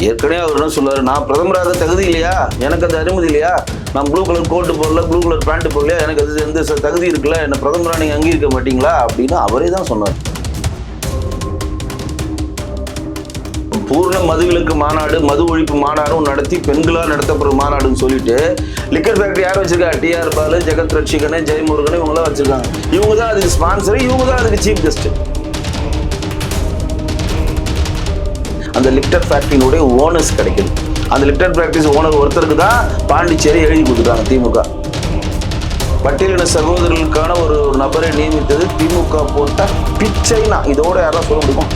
ஏற்கனவே அவர் என்ன சொல்லுவாரு, நான் பிரதமராக தகுதி இல்லையா, எனக்கு அந்த அனுமதி இல்லையா, நான் ப்ளூ கலர் கோட்டு போடல, ப்ளூ கலர் பேண்ட் போடலையா, எனக்கு அது எந்த தகுதி இருக்குல்ல, என்ன பிரதமராக நீங்க அங்கீகரிக்க மாட்டீங்களா அப்படின்னு அவரே தான் சொன்னார். பூர்ண மதுவிலக்கு மாநாடு, மது ஒழிப்பு மாநாடும் நடத்தி பெண்களால் நடத்தப்படும் மாநாடுன்னு சொல்லிட்டு லிக்கர் ஃபேக்டரி யார் வச்சிருக்கா? டிஆர் பாலு, ஜெகத் ரட்சிகன், ஜெயமுருகன் இவங்களாம் வச்சிருக்காங்க. இவங்க தான் அதுக்கு ஸ்பான்சர், இவங்க தான் அதுக்கு சீஃப் கெஸ்ட். அந்த லிக்கர் ஃபேக்டரியினுடைய ஓனர்ஸ் கிடைக்குது. அந்த லிக்கர் ஃபேக்டரிஸ் ஓனர் ஒருத்தருக்கு தான் பாண்டிச்சேரி எழுதி கொடுத்துட்டாங்க திமுக. பட்டியலின சகோதரர்களுக்கான ஒரு நபரை நியமித்தது திமுக போட்ட பிச்சைனா இதோட யாரும் சொல்ல முடியும்?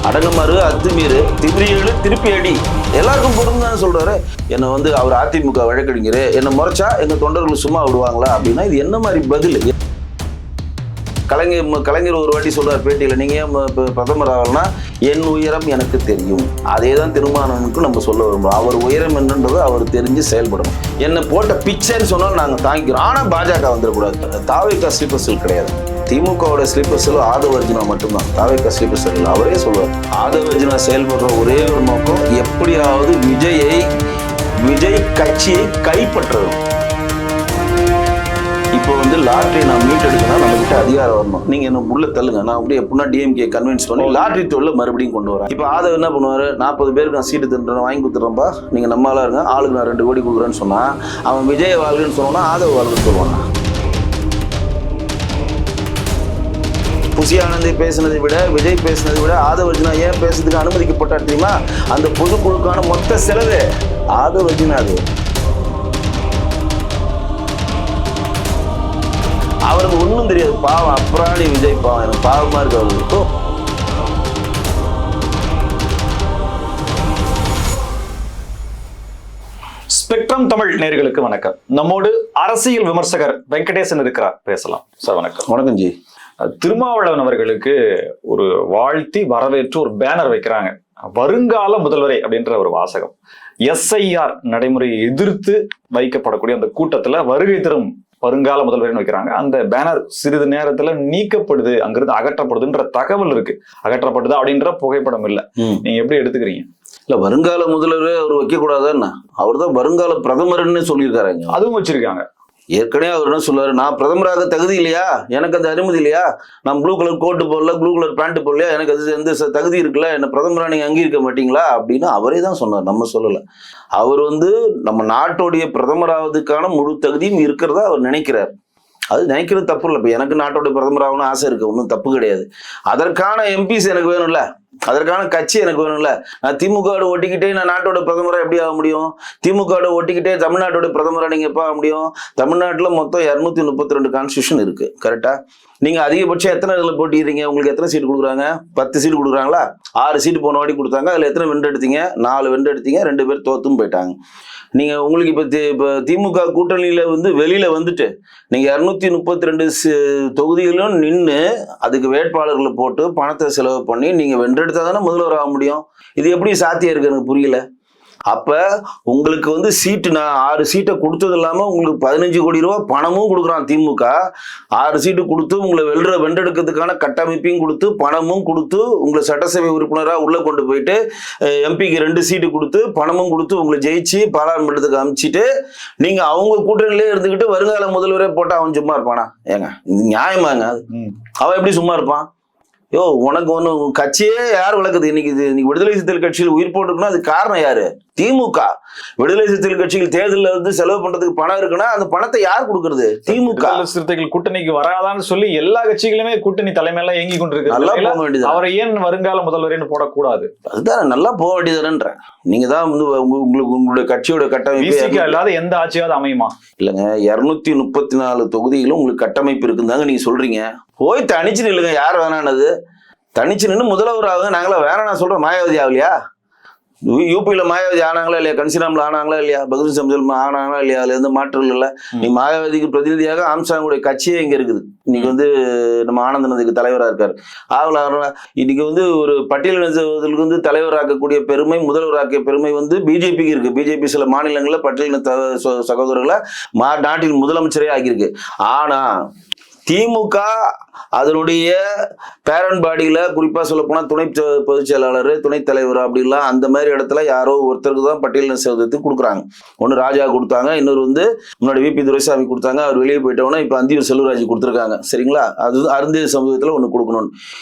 அடங்கமாறு, அத்துமீறு, திமிரியேழு, திருப்பி அடி, எல்லாருக்கும் பொருந்தும் தான் சொல்றாரு. என்னை வந்து அவர் அதிமுக வழக்கறிஞர், என்னை முறைச்சா எங்க தொண்டர்கள் சும்மா விடுவாங்களா அப்படின்னா இது என்ன மாதிரி பதில்? கலைஞர் ஒரு வாட்டி சொல்றார் பேட்டியில, நீங்க ஏன் பிரதமர் ஆகலன்னா என் உயரம் எனக்கு தெரியும். அதே தான் திருமாவளவனுக்கு நம்ம சொல்ல விரும்புறோம். அவர் உயரம் என்னன்றது அவர் தெரிஞ்சு செயல்படணும். என்னை போட்ட பிச்சைன்னு சொன்னாலும் நாங்க தாங்கிக்கிறோம். ஆனா பாஜக வந்துடக்கூடாது. தாவேகா ஸ்லீப்பர் செல் கிடையாது. திமுகவோட ஸ்லீப்பர் செல் ஆதவ அர்ஜுனா மட்டும்தான். தாவேகா ஸ்லீப்பர் செல் அவரே சொல்லுவார். ஆதவ அர்ஜுனா செயல்படுற ஒரே ஒரு நோக்கம் எப்படியாவது விஜய் கட்சியை கைப்பற்றணும். இப்போ வந்து லாட்ரி நான் மீட் எடுக்கணும், நம்ம கிட்ட அதிகாரம் வரணும். நீங்க என்ன உள்ள தள்ளுங்க, நான் அப்படியே எப்படின்னா டிஎம்கே கன்வின்ஸ் பண்ணி லாட்ரி தொழில மறுபடியும் கொண்டு வரேன். இப்போ ஆதவ என்ன பண்ணுவாரு, 40 பேருக்கு நான் சீட்டு தந்துடுறேன், வாங்கி கொடுத்துறேன்ப்பா, நீங்க நம்மளா இருங்க, ஆளுக்கு நான் 2 கோடி கொடுக்குறேன்னு சொன்னா அவன் விஜய் வாழ்கன்னு சொன்னா ஆதவ வாழ்கன்னு சொல்லுவாங்க. புசி ஆனந்தி பேசினதை விட, விஜய் பேசினதை விட ஆதவ அர்ஜுனா ஏன் பேசுறதுக்கு அனுமதிக்கப்பட்டார் தெரியுமா? அந்த பொதுக்குழுக்கான மொத்த செலவு ஆதவ அர்ஜுனா. அது அவருக்கு ஒன்றும் தெரியாது. பாவம், அப்புறாணி விஜய் பாவம், எனக்கு பாவமா இருக்கு அவருக்கு. ஸ்பெக்ட்ரம் தமிழ் நேயர்களுக்கு வணக்கம். நம்மோடு அரசியல் விமர்சகர் வெங்கடேசன் இருக்கிறார், பேசலாம் சார். வணக்கம். வணக்கம் ஜி. திருமாவளவன் அவர்களுக்கு ஒரு வாழ்த்தி வரவேற்று ஒரு பேனர் வைக்கிறாங்க, வருங்கால முதல்வரே அப்படின்ற ஒரு வாசகம். எஸ்ஐஆர் நடைமுறையை எதிர்த்து வைக்கப்படக்கூடிய அந்த கூட்டத்துல வருகை தரும் வருங்கால முதல்வர்னு வைக்கிறாங்க. அந்த பேனர் சிறிது நேரத்துல நீக்கப்படுது, அங்கிருந்து அகற்றப்படுதுன்ற தகவல் இருக்கு. அகற்றப்படுது அப்படின்ற புகைப்படம் இல்ல. நீங்க எப்படி எடுத்துக்கிறீங்க? இல்ல, வருங்கால முதல்வரே அவர் வைக்க கூடாதுன்னா அவர் தான் வருங்கால பிரதமர்னு சொல்லியிருக்காரு. அதுவும் வச்சிருக்காங்க. ஏற்கனவே அவர் என்ன சொல்லுவாரு, நான் பிரதமராக தகுதி இல்லையா, எனக்கு அந்த அனுமதி இல்லையா, நான் ப்ளூ கலர் கோட்டு போடல, ப்ளூ கலர் பேண்ட் போடலையா, எனக்கு அது எந்த தகுதி இருக்குல்ல, என்ன பிரதமரா நீங்க அங்கீகரிக்க மாட்டீங்களா அப்படின்னு அவரே தான் சொன்னார். நம்ம சொல்லல. அவர் வந்து நம்ம நாட்டோடைய பிரதமராவதுக்கான முழு தகுதியும் இருக்கிறதா அவர் நினைக்கிறார். அது நினைக்கிறது தப்பு இல்லை. இப்போ எனக்கு நாட்டோடைய பிரதமராகணும்னு ஆசை இருக்கு, ஒன்றும் தப்பு கிடையாது. அதற்கான எம்பிஸ் எனக்கு வேணும்ல, அதற்கான கட்சி எனக்கு வேணும்ல. நான் திமுகவோட ஒட்டிக்கிட்டே நான் நாட்டோட பிரதமராக எப்படி ஆக முடியும்? திமுகவோட ஒட்டிக்கிட்டே தமிழ்நாட்டோட பிரதமராக நீங்க எப்போ ஆக முடியும்? தமிழ்நாட்டில் மொத்தம் 232 கான்ஸ்டியூஷன் இருக்கு, கரெக்டா? நீங்க அதிகபட்சம் எத்தனை இதில் போட்டிக்கிறீங்க? உங்களுக்கு எத்தனை சீட்டு கொடுக்குறாங்க? 10 சீட்டு கொடுக்குறாங்களா? 6 சீட்டு போன வாட்டி கொடுத்தாங்க. அதில் எத்தனை வென்று எடுத்தீங்க? 4 வென்று எடுத்தீங்க, 2 பேர் தோத்தும் போயிட்டாங்க. நீங்க உங்களுக்கு இப்போ திமுக கூட்டணியில வந்து வெளியில வந்துட்டு நீங்க 232 தொகுதிகளும் நின்று அதுக்கு வேட்பாளர்களை போட்டு பணத்தை செலவு பண்ணி நீங்க வென்றெடுத்தா தானே முதல்வர் ஆக முடியும். இது எப்படி சாத்தியம் இருக்கு எனக்கு புரியல. அப்ப உங்களுக்கு வந்து சீட்டு, நான் 6 சீட்டை கொடுத்தது இல்லாம உங்களுக்கு 15 கோடி ரூபாய் பணமும் கொடுக்குறான் திமுக. 6 சீட்டு கொடுத்து உங்களை வென்றெடுக்கிறதுக்கான கட்டமைப்பையும் கொடுத்து பணமும் கொடுத்து உங்களை சட்டசபை உறுப்பினராக உள்ள கொண்டு போயிட்டு எம்பிக்கு 2 சீட்டு கொடுத்து பணமும் கொடுத்து உங்களை ஜெயிச்சு பாராளுமன்றத்துக்கு அனுப்பிச்சிட்டு நீங்க அவங்க கூட்டணியிலே இருந்துக்கிட்டு வருங்கால முதல்வரே போட்டா அவன் சும்மா இருப்பானா? ஏங்க இது நியாயமாங்க? அவன் எப்படி சும்மா இருப்பான்? யோ, உனக்கு ஒண்ணு கட்சியே யார் வளர்க்குது? இன்னைக்கு விடுதலை சிறுத்தைகள் கட்சியில் உயிர் போட்டுருக்குன்னா அது காரணம் யாரு? திமுக. விடுதலை சிறுத்தைகள் கட்சியில் தேர்தலில் வந்து செலவு பண்றதுக்கு பணம் இருக்குன்னா அந்த பணத்தை யார் கொடுக்கறது? திமுக. சிறுத்தைகள் கூட்டணிக்கு வராதான்னு சொல்லி எல்லா கட்சிகளுமே கூட்டணி தலைமையெல்லாம் இயங்கி கொண்டிருக்கு. நல்லா போக வேண்டியது. அவரை ஏன் வருங்கால முதல்வரேன்னு போடக்கூடாது? அதுதான் நல்லா போக வேண்டியதுன்ற. நீங்க தான் வந்து உங்களுடைய கட்சியோட கட்டமைப்பு இல்லாத எந்த ஆட்சியாவது அமையுமா? இல்லைங்க, 234 தொகுதிகளும் உங்களுக்கு கட்டமைப்பு இருக்குதாங்க நீங்க சொல்றீங்க. போய் தனிச்சு நில்லுங்க. யார் வேணானது? தனிச்சு நின்று முதல்வர் ஆகுங்க. நாங்களாம் வேணா நான் சொல்றோம். மாயாவதி ஆகலையா? யூபியில மாயாவதி ஆனாங்களா இல்லையா? கன்சிராம்ல ஆனாங்களா இல்லையா? பகுஜன் சமாஜ் ஆனாங்களா இல்லையா? அதுல எந்த மாற்றம் இல்ல. நீ மாயாவதிக்கு பிரதிநிதியாக ஆம்சாங்குடைய கட்சியே இங்க இருக்குது. இன்னைக்கு வந்து நம்ம ஆனந்தனதுக்கு தலைவரா இருக்காரு. ஆகல இன்னைக்கு வந்து ஒரு பட்டியலினத்துக்கு வந்து தலைவராக்கக்கூடிய பெருமை, முதல்வராக்கிய பெருமை வந்து பிஜேபிக்கு இருக்கு. பிஜேபி சில மாநிலங்களில் பட்டியலின சகோதரர்களை நாட்டின் முதலமைச்சரே ஆகியிருக்கு. ஆனா திமுக அதனுடைய பேரண்ட் பாடியில குறிப்பா சொல்ல போனா துணை பொதுச் செயலாளர், துணைத் தலைவர் அப்படிலாம் அந்த மாதிரி இடத்துல யாரோ ஒருத்தருக்கு தான் பட்டியலின சகோதரத்துக்கு கொடுக்குறாங்க. ஒன்னு ராஜா கொடுத்தாங்க, இன்னொரு வந்து முன்னாடி VP துரைசாமி கொடுத்தாங்க, அவர் வெளியே போயிட்டவனா இப்ப அந்தியூர் செல்வராஜ் கொடுத்துருக்காங்க. சரிங்களா? அது அருந்திய சமூகத்துல ஒண்ணு கொடுக்கணும்.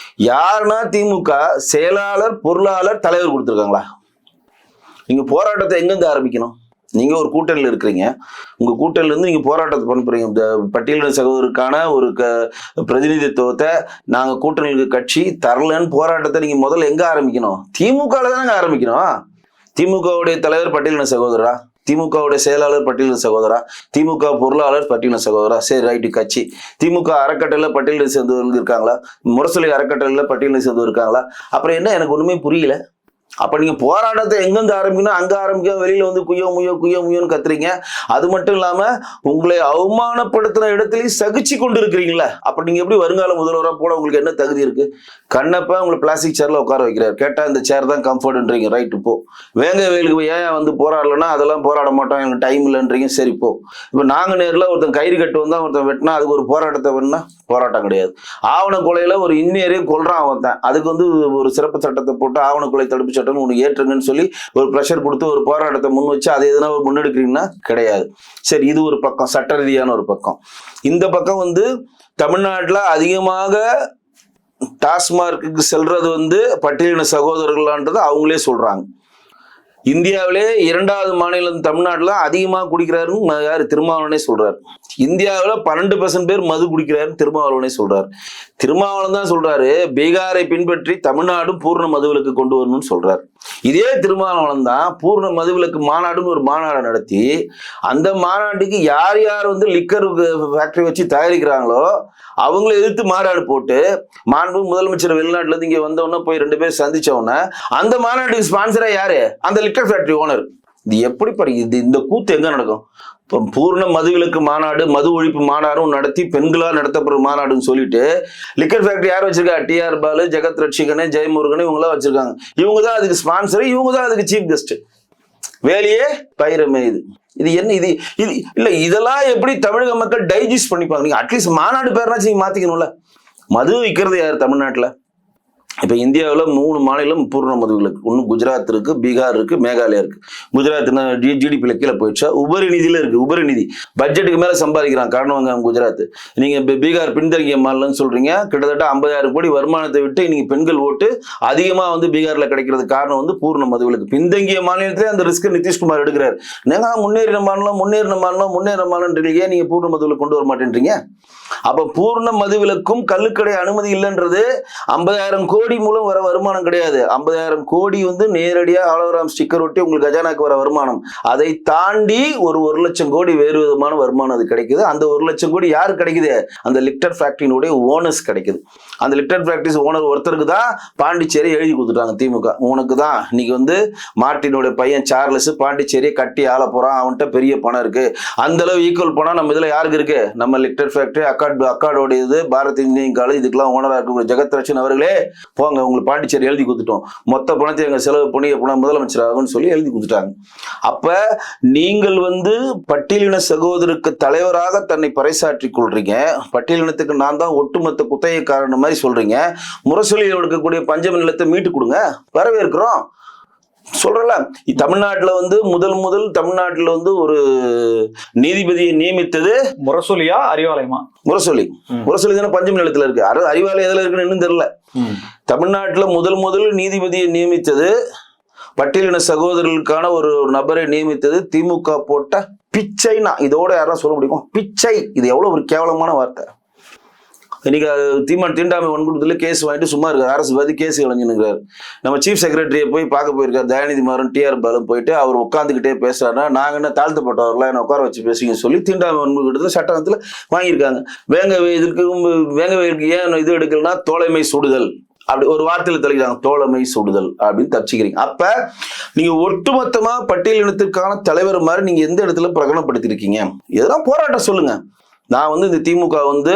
யாருன்னா திமுக செயலாளர், பொருளாளர், தலைவர் கொடுத்துருக்காங்களா? நீங்க போராட்டத்தை எங்கிருந்து ஆரம்பிக்கணும்? நீங்க ஒரு கூட்டணியில் இருக்கிறீங்க, உங்க கூட்டணியில இருந்து நீங்க போராட்டத்தை பண்ணுறீங்க. இந்த பட்டியலின சகோதரருக்கான ஒரு பிரதிநிதித்துவத்தை நாங்க கூட்டணிக்கு கட்சி தரலன்னு போராட்டத்தை நீங்க முதல்ல எங்க ஆரம்பிக்கணும்? திமுகல தானே ஆரம்பிக்கணும். திமுகவுடைய தலைவர் பட்டியலின சகோதரா, திமுகவுடைய செயலாளர் பட்டியலின சகோதரா, திமுக பொருளாளர் பட்டியலின சகோதரா, சரி ரைட்டு கட்சி. திமுக அறக்கட்டளையில பட்டியலின சேர்ந்தவர்கள் இருக்காங்களா? முரசொலி அறக்கட்டளையில பட்டியலின சேர்ந்தவர் இருக்காங்களா? அப்புறம் என்ன, எனக்கு ஒண்ணுமே புரியல. அப்ப நீங்க போராட்டத்தை எங்கிருந்து ஆரம்பிக்கணும்? அங்க ஆரம்பிக்க, வெளியில வந்து குய்யோ முய்யோன்னு கத்துறீங்க. அது மட்டும் இல்லாம உங்களை அவமானப்படுத்தின இடத்துலயும் சகிச்சு கொண்டு இருக்கிறீங்களா? அப்ப நீங்க எப்படி வருங்கால முதல்வராக போட உங்களுக்கு என்ன தகுதி இருக்கு? கண்ணப்ப உங்களை பிளாஸ்டிக் சேர்ல உட்கார வைக்கிறார். கேட்டா இந்த சேர் தான் கம்ஃபர்ட்ன்றீங்க. ரைட்டு போ. வேங்க வயலுக்கு ஏன் வந்து போராடலன்னா அதெல்லாம் போராட மாட்டோம், எனக்கு டைம் இல்லைன்றீங்க. சரி போ. இப்ப நாங்க நேரில் ஒருத்தன் கயிறு கட்டு வந்தா ஒருத்தன் வெட்டினா அதுக்கு ஒரு போராட்டத்தை வேணும்னா போராட்டம் கிடையாது. ஆவண கொலையில ஒரு இன்ஜினியரையும் கொல்றான் ஒருத்தன், அதுக்கு வந்து ஒரு சிறப்பு சட்டத்தை போட்டு ஆவண கொலை தடுப்பு சட்டம் ஒன்று ஏற்றுங்கன்னு சொல்லி ஒரு ப்ரெஷர் கொடுத்து ஒரு போராட்டத்தை முன் வச்சு அதை எதுனா முன்னெடுக்கிறீங்கன்னா கிடையாது. சரி, இது ஒரு பக்கம், சட்ட ரீதியான ஒரு பக்கம். இந்த பக்கம் வந்து தமிழ்நாட்டில் அதிகமாக டாஸ்மார்க்கு செல்றது வந்து பட்டியலின சகோதரர்களான்றது அவங்களே சொல்றாங்க. இந்தியாவிலே 2வது மாநிலம் தமிழ்நாட்டில் அதிகமாக குடிக்கிறாருன்னு யாரு? திருமாவளவனே சொல்றாரு. இந்தியாவில் 12% பேர் மது குடிக்கிறாருன்னு திருமாவளவனே சொல்றாரு. திருமாவளவன் தான் சொல்றாரு பீகாரை பின்பற்றி தமிழ்நாடும் பூர்ண மதுவிலக்கு கொண்டு வரணும்னு சொல்றாரு. இதே திருமாவளவன் தான் பூர்ண மதுவிலக்கு மாநாடுன்னு ஒரு மாநாடு நடத்தி அந்த மாநாட்டுக்கு யார் யார் வந்து லிக்கர் ஃபேக்டரி வச்சு தயாரிக்கிறாங்களோ அவங்களை எதிர்த்து மாநாடு போட்டு மாண்பு முதலமைச்சர் வெளிநாட்டுல இருந்து இங்க வந்தவொடனே போய் 2 பேர் சந்திச்சவொடனே அந்த மாநாட்டுக்கு ஸ்பான்சரா யாரு? அந்த லிக்கர் ஃபேக்டரி ஓனர். இது எப்படி இது இந்த கூத்து எங்க நடக்கும்? பூர்ண மதுவிலக்கு மாநாடு, மது ஒழிப்பு மாநாடும் நடத்தி பெண்களால் நடத்தப்படுற மாநாடுன்னு சொல்லிட்டு லிக்கர் ஃபேக்டரி யார் வச்சிருக்கா? TR பாலு, ஜெகத் ரட்சிகனே, ஜெயமுருகனே இவங்களாம் வச்சிருக்காங்க. இவங்க தான் அதுக்கு ஸ்பான்சர், இவங்க தான் அதுக்கு சீஃப் கெஸ்ட். வேலையே பயிரமே. இது என்ன? இது இது இல்ல, இதெல்லாம் எப்படி தமிழக மக்கள் டைஜஸ்ட் பண்ணிப்பாங்க? நீங்க அட்லீஸ்ட் மாநாடு பேர்னாச்சும் நீங்க மாத்திக்கணும்ல. மது விற்கிறது யார் தமிழ்நாட்டுல? இப்ப இந்தியாவில் 3 மாநிலம் பூர்ண மதுவிலக்கு. ஒன்று குஜராத் இருக்கு, பீகார் இருக்கு, மேகாலயா இருக்கு. குஜராத் GDP கீழே போயிடுச்சா? உபரி நிதியில இருக்கு. உபரி நிதி பட்ஜெட்டுக்கு மேல சம்பாதிக்கிறான். காரணம் வாங்க குஜராத். நீங்க பீகார் பின்தங்கிய மாநிலம்னு சொல்றீங்க. கிட்டத்தட்ட 50,000 கோடி வருமானத்தை விட்டு இன்னைக்கு பெண்கள் ஓட்டு அதிகமா வந்து பீகார்ல கிடைக்கிறது காரணம் வந்து பூர்ண மதுவிலக்கு. பின்தங்கிய மாநிலத்திலே அந்த ரிஸ்க் நிதிஷ்குமார் எடுக்கிறார். நீங்க முன்னேறின மாநிலம் ஏன் நீங்க பூர்ண மதுவிலக்கு கொண்டு வர மாட்டேன்றீங்க? அப்ப பூர்ண மதுவிலக்கும் கள்ளுக்கடை அனுமதி இல்லைன்றது 50,000 கோடி மூலம் வர வருமானம் கிடையாது. 50,000 கோடி வந்து நேரடியா ஹாலோகிராம் ஸ்டிக்கர் ஒட்டி உங்களுக்கு கஜானாக்கு வர வருமானம். அதை தாண்டி ஒரு 1,00,000 கோடி வேறு விதமான வருமானம் அது கிடைக்குது. அந்த 1,00,000 கோடி யாரு கிடைக்குது? அந்த லிக்டர் ஃபேக்டரியினுடைய ஓனர்ஸ் கிடைக்குது. அந்த லிக்டர் ஃபேக்டரிஸ் ஓனர் ஒருத்தருக்கு தான் பாண்டிச்சேரி எழுதி கொடுத்துட்டாங்க திமுக. உனக்கு தான் இன்னைக்கு வந்து மார்ட்டினுடைய பையன் சார்லஸ் பாண்டிச்சேரியை கட்டி ஆள போறான், அவன்கிட்ட பெரிய பணம் இருக்கு. அந்த அளவு ஈக்குவல் பணம் நம்ம இதுல யாருக்கு இருக்கு? நம்ம லிக்டர் ஃபேக்டரி அக்காடோட இது பாரத் இந்தியன் காலேஜ் இதுக்கெல்லாம் ஓனரா இருக்கக்கூடிய ஜெகத் ரட்சன் அவர்களே போங்க, உங்களுக்கு பாண்டிச்சேரி எழுதி கொடுத்துட்டோம், மொத்த பணத்தை எங்க செலவு பண்ணி எப்படின்னா முதலமைச்சர் ஆகும்னு சொல்லி எழுதி கொடுத்துட்டாங்க. அப்ப நீங்கள் வந்து பட்டியலின சகோதரருக்கு தலைவராக தன்னை பறைசாற்றிக் கொள்றீங்க. பட்டியலினத்துக்கு நான் தான் ஒட்டுமொத்த குத்தகைக்காரன் மாதிரி சொல்றீங்க. முரசொலியில் இருக்கக்கூடிய பஞ்சம நிலத்தை மீட்டு கொடுங்க, வரவேற்கிறோம் சொல்றல. தமிழ்நாட்டுல வந்து முதல் தமிழ்நாட்டுல வந்து ஒரு நீதிபதியை நியமித்தது முரசொலியா அறிவாலயமா? முரசொலி தானே பஞ்சம நிலத்துல இருக்கு. அறிவாலயம் எதுல இருக்குன்னு இன்னும் தெரியல. தமிழ்நாட்டுல முதல் நீதிபதியை நியமித்தது, பட்டியலின சகோதரர்களுக்கான ஒரு நபரை நியமித்தது திமுக போட்ட பிச்சைனா இதோட யாரும் சொல்ல முடியுமா? பிச்சை. இது எவ்வளவு ஒரு கேவலமான வார்த்தை. இன்னைக்கு தீண்டாமை வன்கொடுத்துல கேஸ் வாங்கிட்டு சும்மா இருக்காரு. அரசு பார்த்து கேஸ் இளைஞனுங்கிறாரு. நம்ம சீஃப் செக்ரட்டரியை போய் பார்க்க போயிருக்காரு. தயாநிதி மாறன் TR பாலும் போயிட்டு அவர் உட்காந்துக்கிட்டே பேசுறாருன்னா நாங்க என்ன தாழ்த்தப்பட்டவர்களா என்ன உட்கார வச்சு பேசுங்கன்னு சொல்லி தீண்டாமை வன்கொடுத்துல சட்டத்துல வாங்கியிருக்காங்க. வேங்க வயலுக்கு ஏன் இது எடுக்கலன்னா தோழமை சுடுதல் அப்படி ஒரு வார்த்தையில தெளிக்கிறாங்க. தோழமை சுடுதல் அப்படின்னு தப்பிச்சுக்கிறீங்க. அப்ப நீங்க ஒட்டுமொத்தமா பட்டியலினத்திற்கான தலைவர் மாதிரி நீங்க எந்த இடத்துல பிரகடனப்படுத்திருக்கீங்க? இதெல்லாம் போராட்டம் சொல்லுங்க. நான் வந்து இந்த திமுக வந்து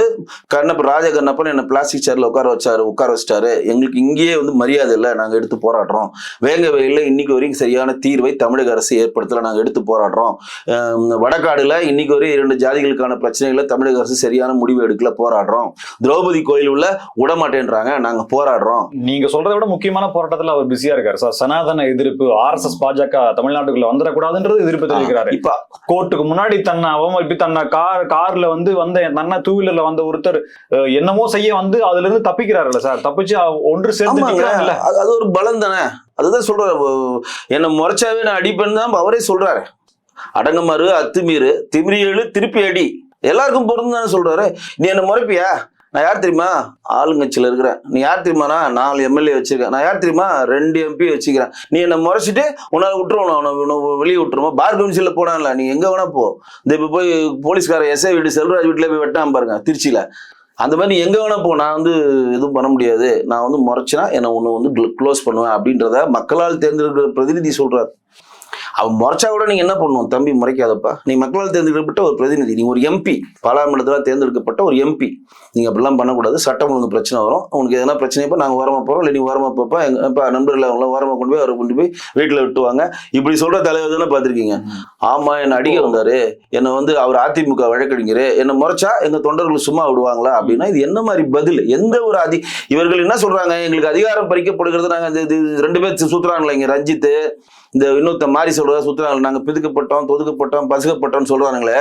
ராஜ கண்ணப்பன் என்ன பிளாஸ்டிக் சேர்ல உட்கார வச்சிட்டாரு, எங்களுக்கு இங்கேயே வந்து மரியாதை இல்லை, நாங்க எடுத்து போராடுறோம். வேங்க வயல்ல இன்னைக்கு வரைக்கும் சரியான தீர்வை தமிழக அரசு ஏற்படுத்தல, நாங்க எடுத்து போராடுறோம். வடக்காடுல இன்னைக்கு வரையும் 2 ஜாதிகளுக்கான பிரச்சனைகளை தமிழக அரசு சரியான முடிவு எடுக்கல, போராடுறோம். திரௌபதி கோயில் உள்ள விடமாட்டேன்றாங்க, நாங்க போராடுறோம். நீங்க சொல்றதை விட முக்கியமான போராட்டத்துல அவர் பிஸியா இருக்காரு சார். சனாதன எதிர்ப்பு, RSS பாஜக தமிழ்நாட்டுக்குள்ள வந்துடக்கூடாதுன்றது எதிர்ப்பு தெரிவிக்கிறாரு. இப்ப கோர்ட்டுக்கு முன்னாடி தன்னை அவமதிப்பு, தன்னை கார்ல வந்து தன்னை 2 வீலர்ல வந்த ஒருத்தர் என்னமோ செய்ய வந்து அதுல இருந்து தப்பிக்கிறாருல்ல சார், தப்பிச்சு ஒன்று சேர்ந்து. அது ஒரு பலம் தானே, அதுதான் சொல்றாரு. என்ன முறைச்சாவே நான் அடிப்பேன்னு தான் அவரே சொல்றாரு. அடங்கமாறு அத்துமீறு திமிரி எழு திருப்பி அடி, எல்லாருக்கும் பொருந்து தானே சொல்றாரு. நீ என்ன முறைப்பியா, நான் யார் தெரியுமா, ஆளுங்கட்சியில இருக்கிறேன். நீ யார் தெரியுமாண்ணா, 4 MLA வச்சிருக்கேன். நான் யார் தெரியுமா, 2 MP வச்சுக்கிறேன். நீ என்ன முறைச்சிட்டு உன்னால விட்டுருவோம், வெளியே விட்டுருமா, பார் கவுன்சில போனான்ல, நீ எங்க வேணா போ. இந்த இப்ப போய் போலீஸ்கார எஸ்ஐ வீடு செல்வராஜ் வீட்டுல போய் வெட்டாம பாருங்க திருச்சியில, அந்த மாதிரி நீ எங்க வேணா போ, நான் வந்து எதுவும் பண்ண முடியாது. நான் வந்து முறைச்சினா என்ன ஒண்ணு வந்து க்ளோஸ் பண்ணுவேன் அப்படின்றத மக்களால் தேர்ந்தெடுக்கிற பிரதிநிதி சொல்றாரு. அவன் முறைச்சா கூட நீங்க என்ன பண்ணுவோம், தம்பி முறைக்காதப்பா, நீ மக்களால் தேர்ந்தெடுக்கப்பட்ட ஒரு பிரதிநிதி, நீ ஒரு MP, பாராளுமன்றத்தில் தேர்ந்தெடுக்கப்பட்ட ஒரு MP, நீங்க அப்படிலாம் பண்ணக்கூடாது. சட்டம் ஒழுங்கு பிரச்சனை வரும், உனக்கு எதனா பிரச்சனைப்போ நாங்க ஓரமா போறோம், இல்லை நீ ஓரமா போப்பா, எங்க நண்பர்கள் அவங்களாம் ஓரமா கொண்டு போய் அவரை கொண்டு போய் வீட்டுல விட்டுவாங்க. இப்படி சொல்ற தலைவர் தானே பார்த்திருக்கீங்க. ஆமா, என்ன அடிக்க வந்தாரு, என்ன வந்து அவர் அதிமுக வழக்கறிஞர், என்ன முறைச்சா எங்க தொண்டர்கள் சும்மா விடுவாங்களா அப்படின்னா இது என்ன மாதிரி பதில்? எந்த ஒரு இவர்கள் என்ன சொல்றாங்க, எங்களுக்கு அதிகாரம் பறிக்கப்படுகிறது, நாங்க 2 பேர் சுத்துறாங்களே இங்க, ரஞ்சித் இந்த இன்னொருத்த மாதிரி சொல்றதா சுத்துறாங்க, நாங்க பிதுக்கப்பட்டோம், தொதுக்கப்பட்டோம், பசுக்கப்பட்டோம் சொல்றாங்களே,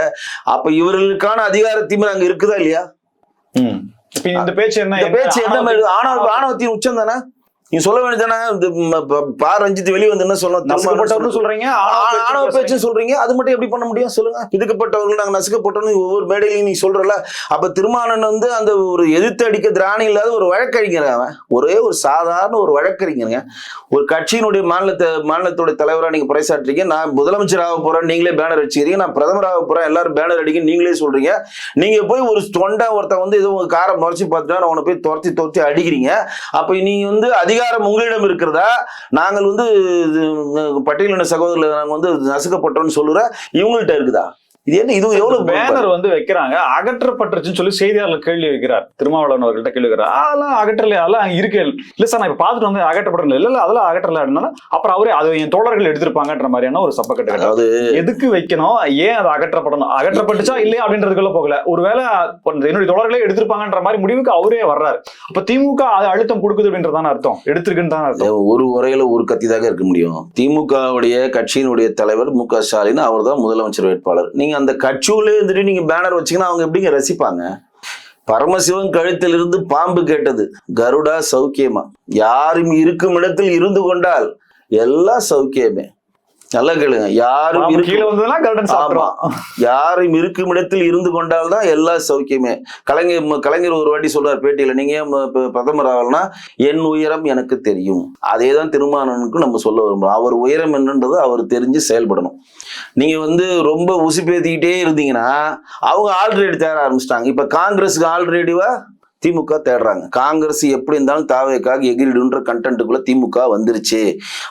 அப்ப இவர்களுக்கான அதிகார திமிரு அங்க இருக்குதா இல்லையா? இந்த பேச்சு என்ன மாதிரி ஆணவத்தின் உச்சம் தானே. நீ சொல்ல வேண்டியதானே, ரஞ்சித் வெளியே வந்து என்ன சொல்லணும் சொல்றீங்க, ஆணவ பேச்சு சொல்றீங்க, அது மட்டும் எப்படி பண்ண முடியும் சொல்லுங்க? பிதுக்கப்பட்டவர்கள் நாங்க நசுக்கப்பட்டோம் ஒவ்வொரு மேடையிலையும் நீ சொல்றல. அப்ப திருமாவளவன் வந்து அந்த ஒரு எதிர்த்து அடிக்க திராணி இல்லாத ஒரு வழக்கறிஞர், அவன் ஒரே ஒரு சாதாரண ஒரு வழக்கறிஞருங்க. ஒரு கட்சியினுடைய மாநிலத்தோட தலைவரா நீங்க பறைசாற்றுறீங்க, நான் முதலமைச்சர் ஆக போறேன் நீங்களே பேனர் அடிச்சுக்கிறீங்க, நான் பிரதமர் ஆக போறேன் எல்லாரும் பேனர் அடிக்க நீங்களே சொல்றீங்க. நீங்க போய் ஒரு தொண்டை ஒருத்தன் வந்து ஏதோ உங்க காரை முறைச்சு பார்த்துட்டா அவனை போய் துரத்தி அடிக்கிறீங்க. அப்ப நீங்க வந்து அதிகாரம் உங்களிடம் இருக்கிறதா, நாங்கள் வந்து பட்டியலின சகோதரர்கள் நாங்க வந்து நசுக்கப்பட்டோம்னு சொல்லுற இவங்கள்ட்ட இருக்குதா? இது என்ன, இது எவ்வளவு பேனர் வந்து வைக்கிறாங்க, அகற்றப்பட்டுருச்சுன்னு சொல்லி செய்தியாளர் கேள்வி வைக்கிறார். திருமாவளவன் அவர்கள்ட்ட கேள்வி வைக்கிறார், அதெல்லாம் அகற்றல, அதெல்லாம் இருக்கு இல்ல சார், நான் இப்ப பாத்துட்டு வந்து அகற்றப்படல, இல்ல அதெல்லாம் அகற்றல அப்படின்னா அப்புறம் அவரே அது என் தோழர்கள் எடுத்திருப்பாங்கன்ற மாதிரியான ஒரு சப்பக்கட்டு. அதாவது எதுக்கு வைக்கணும், ஏன் அதை அகற்றப்படணும், அகற்றப்பட்டுச்சா இல்லையா அப்படின்றதுக்குள்ள போகல, ஒருவேளை என்னுடைய தோழர்களே எடுத்திருப்பாங்கன்ற மாதிரி முடிவுக்கு அவரே வர்றாரு. அப்ப திமுக அது அழுத்தம் கொடுக்குது அப்படின்றதான அர்த்தம், எடுத்திருக்குன்னு தான் அர்த்தம். ஒரு உரையில ஒரு கத்திதாக இருக்க முடியும். திமுகவுடைய கட்சியினுடைய தலைவர் மு.க. ஸ்டாலின், அவர் தான் முதலமைச்சர் வேட்பாளர். நீங்க அந்த கட்சியிலே இருந்துட்டு நீங்க பேனர் வச்சீங்கன்னா அவங்க எப்படிங்க ரசிப்பாங்க? பரமசிவன் கழுத்திலிருந்து பாம்பு கேட்டது, கருடா சௌக்கியமா, யாரும் இருக்கும் இடத்தில் இருந்து கொண்டால் எல்லாம் சௌக்கியமே. நல்லா கேளுங்க, யாரும் யாரும் இருக்கும் இடத்தில் இருந்து கொண்டால்தான் எல்லா சௌக்கியமே. கலைஞர் ஒரு வாட்டி சொல்றார் பேட்டியில, நீங்க ஏன் பிரதமர் ஆகலன்னா என் உயரம் எனக்கு தெரியும். அதேதான் திருமாவளவனுக்கும் நம்ம சொல்ல விரும்புறோம். அவர் உயரம் என்னன்றது அவர் தெரிஞ்சு செயல்படணும். நீங்க வந்து ரொம்ப உசுப்பேத்திக்கிட்டே இருந்தீங்கன்னா அவங்க ஆல்ரெடி தேட ஆரம்பிச்சிட்டாங்க. இப்ப காங்கிரஸுக்கு ஆல்ரெடிவா திமுக தேடுறாங்க. காங்கிரஸ் எப்படி இருந்தாலும் தாவேக்காக எகிரிடுன்ற கண்டென்ட்டுக்குள்ள திமுக வந்துருச்சு.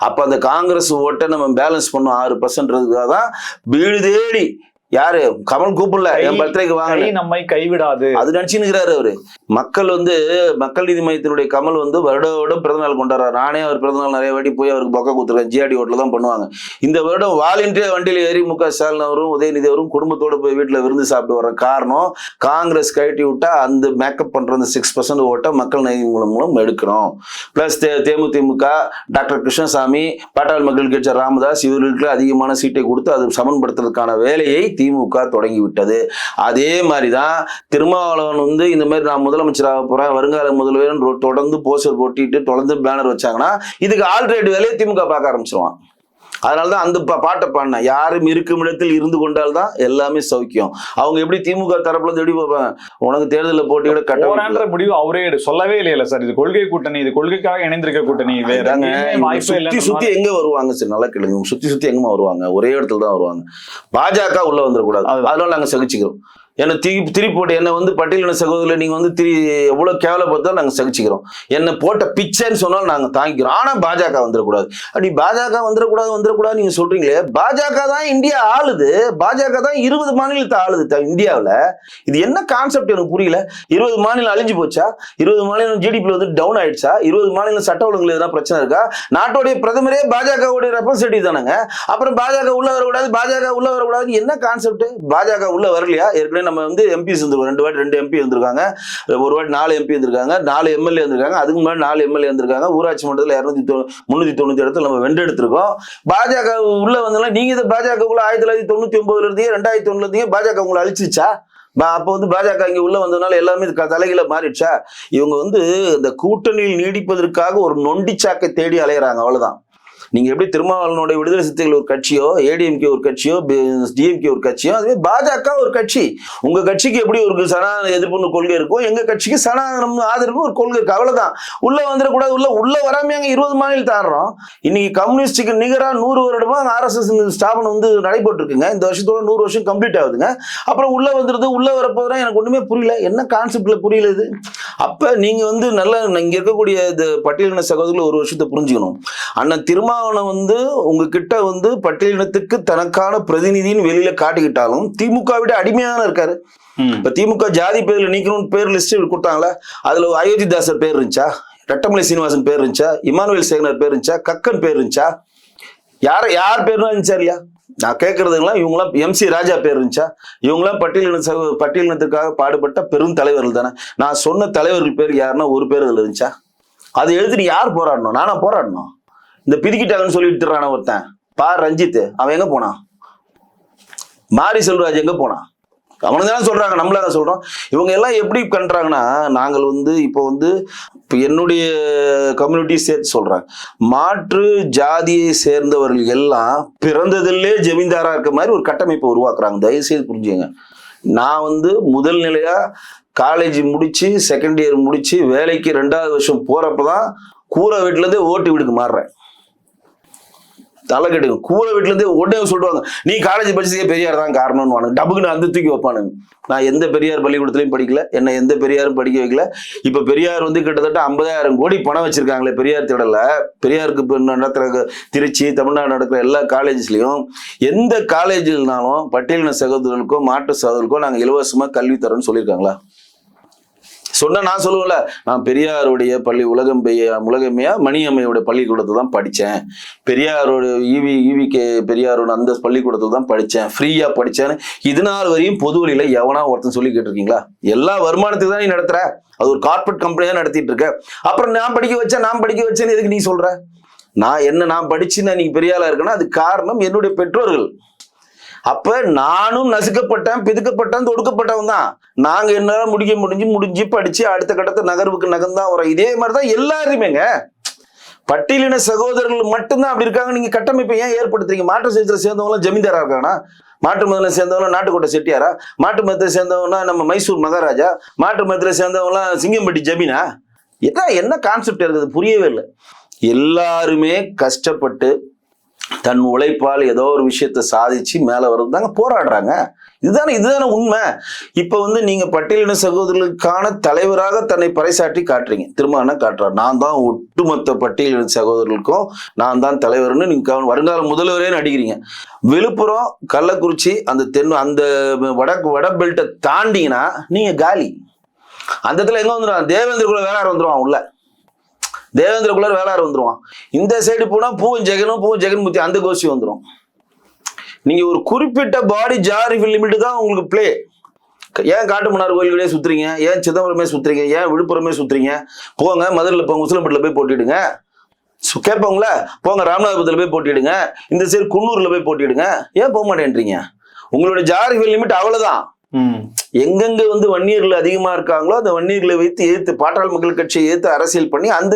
அப்ப அந்த காங்கிரஸ் ஓட்டை நம்ம பேலன்ஸ் பண்ணோம் 6% தான் வீடு தேடி. யாரு கமல் கூப்பிடல, என் பர்த்டேக்கு வாங்க, நம்மை கைவிடாது அது நினைச்சுக்கிறாரு அவரு. மக்கள் வந்து மக்கள் நீதி மையத்தினுடைய கமல் வந்து வருடம் பிறந்தநாள் கொண்டாடுறாரு. நானே அவர் பிறந்தநாள் நிறைய வாட்டி போய் அவருக்கு பக்கம் கொடுத்துருக்கேன். ஜிஆர்டி ஹோட்டல தான் பண்ணுவாங்க. இந்த வருடம் வாலண்டியர் வண்டியில ஏறி மு.க. ஸ்டாலின் அவரும் உதயநிதி அவரும் குடும்பத்தோட போய் வீட்டுல விருந்து சாப்பிட்டு வர காரணம், காங்கிரஸ் கழட்டி விட்டா அந்த மேக்கப் பண்ற அந்த 6% ஓட்ட மக்கள் நீதி மூலம் எடுக்கணும். பிளஸ் தேமுதிக டாக்டர் கிருஷ்ணசாமி, பாட்டாளி மக்கள் கட்சி ராமதாஸ் இவர்களுக்கு அதிகமான சீட்டை கொடுத்து அது சமன்படுத்துறதுக்கான வேலையை திமுக தொடங்கி விட்டது. அதே மாதிரிதான் திருமாவளவன் வந்து இந்த மாதிரி நான் முதலமைச்சராக போறேன், வருங்கால முதல்வர் தொடர்ந்து போஸ்டர் போட்டிட்டு தொடர்ந்து பேனர் வச்சாங்கன்னா இதுக்கு ஆல்ரெடி வேலையை திமுக பார்க்க ஆரம்பிச்சிருவான். அதனாலதான் அந்த பாட்டை பாடின, யாரும் இருக்கும் இடத்தில் இருந்து கொண்டால்தான் எல்லாமே சௌக்கியம். அவங்க எப்படி திமுக தரப்புல இருந்து எப்படி பார்ப்பாங்க, உனக்கு தேர்தலில் போட்டியோட கட்ட முடிவு அவரே சொல்லவே இல்லையில சார். இது கொள்கை கூட்டணி, இது கொள்கைக்காக இணைந்திருக்க கூட்டணி. சுத்தி எங்க வருவாங்க சார், நல்லா கேளுங்க, சுத்தி எங்கமா வருவாங்க, ஒரே இடத்துல தான் வருவாங்க. பாஜக உள்ள வந்துடக்கூடாது, அதனால நாங்க சகிச்சுக்கிறோம். என்னை திருப்பி போட்டு என்னை வந்து பட்டியலின சகோதரில் நீங்கள் வந்து எவ்வளோ கேவலப்படுத்தா நாங்கள் சகிச்சுக்கிறோம். என்னை போட்ட பிச்சைன்னு சொன்னாலும் நாங்கள் தாங்கிக்கிறோம். ஆனால் பாஜக வந்துடக்கூடாது. அப்படி பாஜக வந்துடக்கூடாது நீங்கள் சொல்றீங்களே, பாஜக தான் இந்தியா ஆளுது. பாஜக தான் 20 மாநிலத்தை ஆளுது இந்தியாவில். இது என்ன கான்செப்ட் எனக்கு புரியல. 20 மாநிலம் அழிஞ்சு போச்சா? 20 மாநிலம் ஜிடிபி வந்து டவுன் ஆயிடுச்சா? 20 மாநிலம் சட்ட ஒழுங்குல எதனா பிரச்சனை இருக்கா? நாட்டோடைய பிரதமரே பாஜகவுடைய ரெப்ரஸன்டேட்டிவ் தானங்க. அப்புறம் பாஜக உள்ள வரக்கூடாது என்ன கான்செப்ட்? பாஜக உள்ள வரலையா? ஏற்கனவே நம்ம வந்து எம்பிஸ் இருந்திருக்கோம். 2 வாட்டி 2 எம்பி வந்திருக்காங்க. ஒரு வாட்டி 4 எம்பி வந்திருக்காங்க. 4 எம்எல்ஏ வந்திருக்காங்க. அதுக்கு முன்னாடி 4 எம்எல்ஏ வந்திருக்காங்க. ஊராட்சி மன்றத்தில் 390 இடத்துல நம்ம வென்றெடுத்திருக்கோம். பாஜக உள்ள வந்தாலும் நீங்க இந்த பாஜகக்குள்ள 1999 இருந்தீங்க, 2001 இருந்தீங்க. பாஜக உங்களை அழிச்சிச்சா? அப்போ வந்து பாஜக இங்க உள்ள வந்ததுனால எல்லாமே தலைகீழ மாறிடுச்சா? இவங்க வந்து இந்த கூட்டணியில் நீடிப்பதற்காக ஒரு நொண்டிச்சாக்கை தேடி அலையிறாங்க, அவ்வளவுதான். நீங்க எப்படி திருமாவளவனுடைய விடுதலை சிறுத்தைகள் ஒரு கட்சியோ, ஏடிஎம்கே ஒரு கட்சியோ, டிஎம்கே ஒரு கட்சியோ, அதுவே பாஜக ஒரு கட்சி. உங்க கட்சிக்கு எப்படி ஒரு சனாதன எதிர்ப்புன்னு கொள்கை இருக்கும், எங்க கட்சிக்கு சனாதனம் ஆதரவு ஒரு கொள்கை இருக்கு, அவ்வளவுதான். உள்ள வந்துடக்கூடாது. உள்ள வராம இருபது மாநிலம் தாடுறோம். இன்னைக்கு கம்யூனிஸ்டுக்கு நிகரா 100 வருடமா RSS ஸ்தாபனம் வந்து நடைபெற்று இருக்குங்க. இந்த வருஷத்தோட 100 வருஷம் கம்ப்ளீட் ஆகுதுங்க. அப்புறம் உள்ள வந்துருது. உள்ள வரப்போதுனா எனக்கு ஒண்ணுமே புரியல. என்ன கான்செப்ட்ல புரியல இது? அப்ப நீங்க வந்து நல்லா இங்க இருக்கக்கூடிய பட்டியலின சகோதரர்கள் ஒரு விஷயத்தை புரிஞ்சுக்கணும். அண்ணன் திருமாவளவன் வந்து உங்ககிட்ட வந்து பட்டியலினத்துக்கு தனக்கான பிரதிநிதின்னு வெளியில காட்டிக்கிட்டாலும் திமுக விட அடிமையான இருக்காரு. இப்ப திமுக ஜாதி பேர்ல நீக்கணும் பேர் லிஸ்ட் கொடுத்தாங்களா? அதுல அயோத்திதாசர் பேர் இருந்துச்சா? ரெட்டமலை சீனிவாசன் பேர் இருந்துச்சா? இமானுவேல் சேகனர் பேர் இருந்துச்சா? கக்கன் பேர் இருந்துச்சா? யார் பேர் இருந்துச்சா இல்லையா? நான் கேட்கறதுங்களாம் இவங்களாம் MC ராஜா பேர் இருந்துச்சா? இவங்களாம் பட்டியலினத்துக்காக பாடுபட்ட பெரும் தலைவர்கள் தானே. நான் சொன்ன தலைவர்கள் பேர் யாருன்னா ஒரு பேர் அதுல இருந்துச்சா? அதை எழுதிட்டு யார் போராடணும்? நானா போராடணும்? இந்த பிரிக்கிட்டாங்கன்னு சொல்லிட்டு ஒருத்தன் ரஞ்சித், அவன் எங்க போனான்? மாரி செல்வராஜ் எங்க போனான்? அவனு தானே சொல்றாங்க, நம்மளாக சொல்றோம். இவங்க எல்லாம் எப்படி பண்றாங்கன்னா, நாங்கள் வந்து இப்போ என்னுடைய கம்யூனிட்டி சேர்த்து சொல்றாங்க, மாற்று ஜாதியை சேர்ந்தவர்கள் எல்லாம் பிறந்ததிலே ஜமீன்தாரா இருக்க மாதிரி ஒரு கட்டமைப்பை உருவாக்குறாங்க. தயவுசெய்து புரிஞ்சுங்க. நான் வந்து முதல் நிலையா காலேஜ் முடிச்சு, செகண்ட் இயர் முடிச்சு, வேலைக்கு 2வது வருஷம் போறப்பதான் கூரை வீட்டுல இருந்தே ஓட்டு வீடுக்கு மாறுறேன். தலை கெடுங்க. கூரை வீட்டுல இருந்தே உடனே சொல்லுவாங்க, நீ காலேஜ் படிச்சதே பெரியார் தான் காரணம்னு டபுக்குன்னு அந்த தூக்கி வைப்பானுங்க. நான் எந்த பெரியார் பள்ளிக்கூடத்துலையும் படிக்கல, என்ன எந்த பெரியாரும் படிக்க வைக்கல. இப்ப பெரியார் வந்து கிட்டத்தட்ட 50,000 கோடி பணம் வச்சிருக்காங்களே பெரியார் திடல்ல. பெரியாருக்கு நடத்துற திருச்சி, தமிழ்நாடு நடக்கிற எல்லா காலேஜ்லயும் எந்த காலேஜ்னாலும் பட்டியலின சகோதரர்களுக்கோ மாற்று சகோதரர்களுக்கோ நாங்க இலவசமா கல்வி தரோம்னு சொல்லியிருக்காங்களா? சொன்ன நான் சொல்லுவேன்ல, நான் பெரியாருடைய பள்ளி உலகமையா மணியம்மையோட பள்ளிக்கூடத்தை தான் படித்தேன். பெரியாரோட ஈவிகே பெரியாரோட அந்த பள்ளிக்கூடத்தில் தான் படித்தேன், ஃப்ரீயா படித்தேன்னு இதனால் வரையும் பொது வழியில எவனா ஒருத்தன் சொல்லி கேட்டிருக்கீங்களா? எல்லா வருமானத்துக்கு தான் நீ நடத்துற. அது ஒரு கார்பரேட் கம்பெனி தான் நடத்திட்டு இருக்க. அப்புறம் நான் படிக்க வச்சேன்னு எதுக்கு நீ சொல்ற? நான் படிச்சுன்னா நீங்க பெரியாளா இருக்கேன்னா அது காரணம் என்னுடைய பெற்றோர்கள். அப்ப நானும் நசுக்கப்பட்டேன், பிதுக்கப்பட்டேன், தொடுக்கப்பட்டவன் தான். நாங்க என்னால முடிஞ்சு படிச்சு அடுத்த கட்டத்தை நகர்வுக்கு நகர்ந்தான் வரோம். இதே மாதிரிதான் எல்லாருமேங்க. பட்டியலின சகோதரர்கள் மட்டும்தான் அப்படி இருக்காங்க. நீங்க கட்டமைப்பை ஏன் ஏற்படுத்துறீங்க? மாற்று சதவீதத்துல சேர்ந்தவங்களாம் ஜமீன்தாரா இருக்காங்கன்னா, மாற்று மதத்துல சேர்ந்தவங்களாம் நாட்டுக்கோட்டை செட்டியாரா? மாற்று மதத்துல சேர்ந்தவங்கன்னா நம்ம மைசூர் மகாராஜா? மாற்று மதத்துல சேர்ந்தவங்களாம் சிங்கம்பட்டி ஜமீனா? என்ன கான்செப்ட் இருக்குது? புரியவே இல்லை. எல்லாருமே கஷ்டப்பட்டு தன் உழைப்பால் ஏதோ ஒரு விஷயத்தை சாதிச்சு மேல வருதாங்க போராடுறாங்க. இதுதானே உண்மை. இப்ப நீங்க பட்டியலின சகோதரர்களுக்கான தலைவராக தன்னை பறைசாற்றி காட்டுறீங்க. திரும்ப காட்டுறாரு, நான் தான் ஒட்டுமொத்த பட்டியலின சகோதரர்களுக்கும் நான் தான் தலைவர்னு நீங்க வருங்கால முதல்வரே நடிக்கிறீங்க. விழுப்புரம், கள்ளக்குறிச்சி, அந்த வட பெல்ட்டை தாண்டிங்கன்னா நீங்க காலி. அந்த இடத்துல எங்க வந்துடுவான்? தேவேந்திரகுல வேளாறு வந்துருவான். உள்ள தேவேந்திரகுலர் வேளாறு வந்துருவான். இந்த சைடு போனா பூவன் ஜெகன்மூர்த்தி அந்த கோஷ்டி வந்துடும். நீங்க ஒரு குறிப்பிட்ட பாடி ஜாரிஃபி லிமிட் தான் உங்களுக்கு பிளே. ஏன் காட்டுமன்னார் கோயில்களே சுத்துறீங்க? ஏன் சிதம்பரமே சுத்துறீங்க? ஏன் விழுப்புரமே சுத்துறீங்க? போங்க மதுரையில் போங்க, உசிலம்பட்டியில் போய் போட்டிடுங்க. கேட்பாங்களா? போங்க ராமநாதபுரத்தில் போய் போட்டிடுங்க. இந்த சைடு குன்னூர்ல போய் போட்டிடுங்க. ஏன் போக மாட்டேன்றீங்க? உங்களுடைய ஜாரிஃபி லிமிட் அவ்வளவுதான். எங்கெங்க வன்னியர்கள் அதிகமா இருக்காங்களோ அந்த வன்னியர்களை வைத்து ஏத்து பாட்டாளி மக்கள் கட்சியை ஏத்து அரசியல் பண்ணி அந்த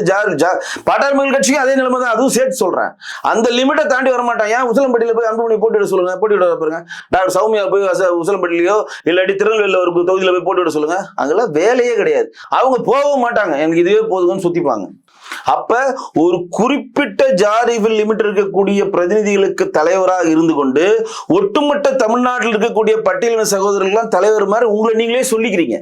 பாட்டாளி மக்கள் கட்சியும் அதே நிலைமை தான். அதுவும் சேர்த்து சொல்றேன். அந்த லிமிட்டை தாண்டி வரமாட்டான். ஏன் உசிலம்பட்டியில போய் அன்புமணி போட்டிவிட சொல்லுங்க, போட்டிவிட பாருங்க. டாக்டர் சௌமியா போய் உசிலம்பட்டிலையோ இல்லாட்டி திருநெல்வேலியில ஒரு தொகுதியில போய் போட்டிவிட சொல்லுங்க. அங்கெல்லாம் வேலையே கிடையாது. அவங்க போகவும் மாட்டாங்க. எனக்கு இதுவே போதுங்கன்னு சுத்திப்பாங்க. அப்ப ஒரு குறிப்பிட்ட ஜாதிகள் லிமிட் இருக்கக்கூடிய பிரதிநிதிகளுக்கு தலைவராக இருந்து கொண்டு ஒட்டுமொத்த தமிழ்நாட்டில் இருக்கக்கூடிய பட்டியலின சகோதரர்கள் தலைவர் மாதிரி உங்களை நீங்களே சொல்லிக்கிறீங்க.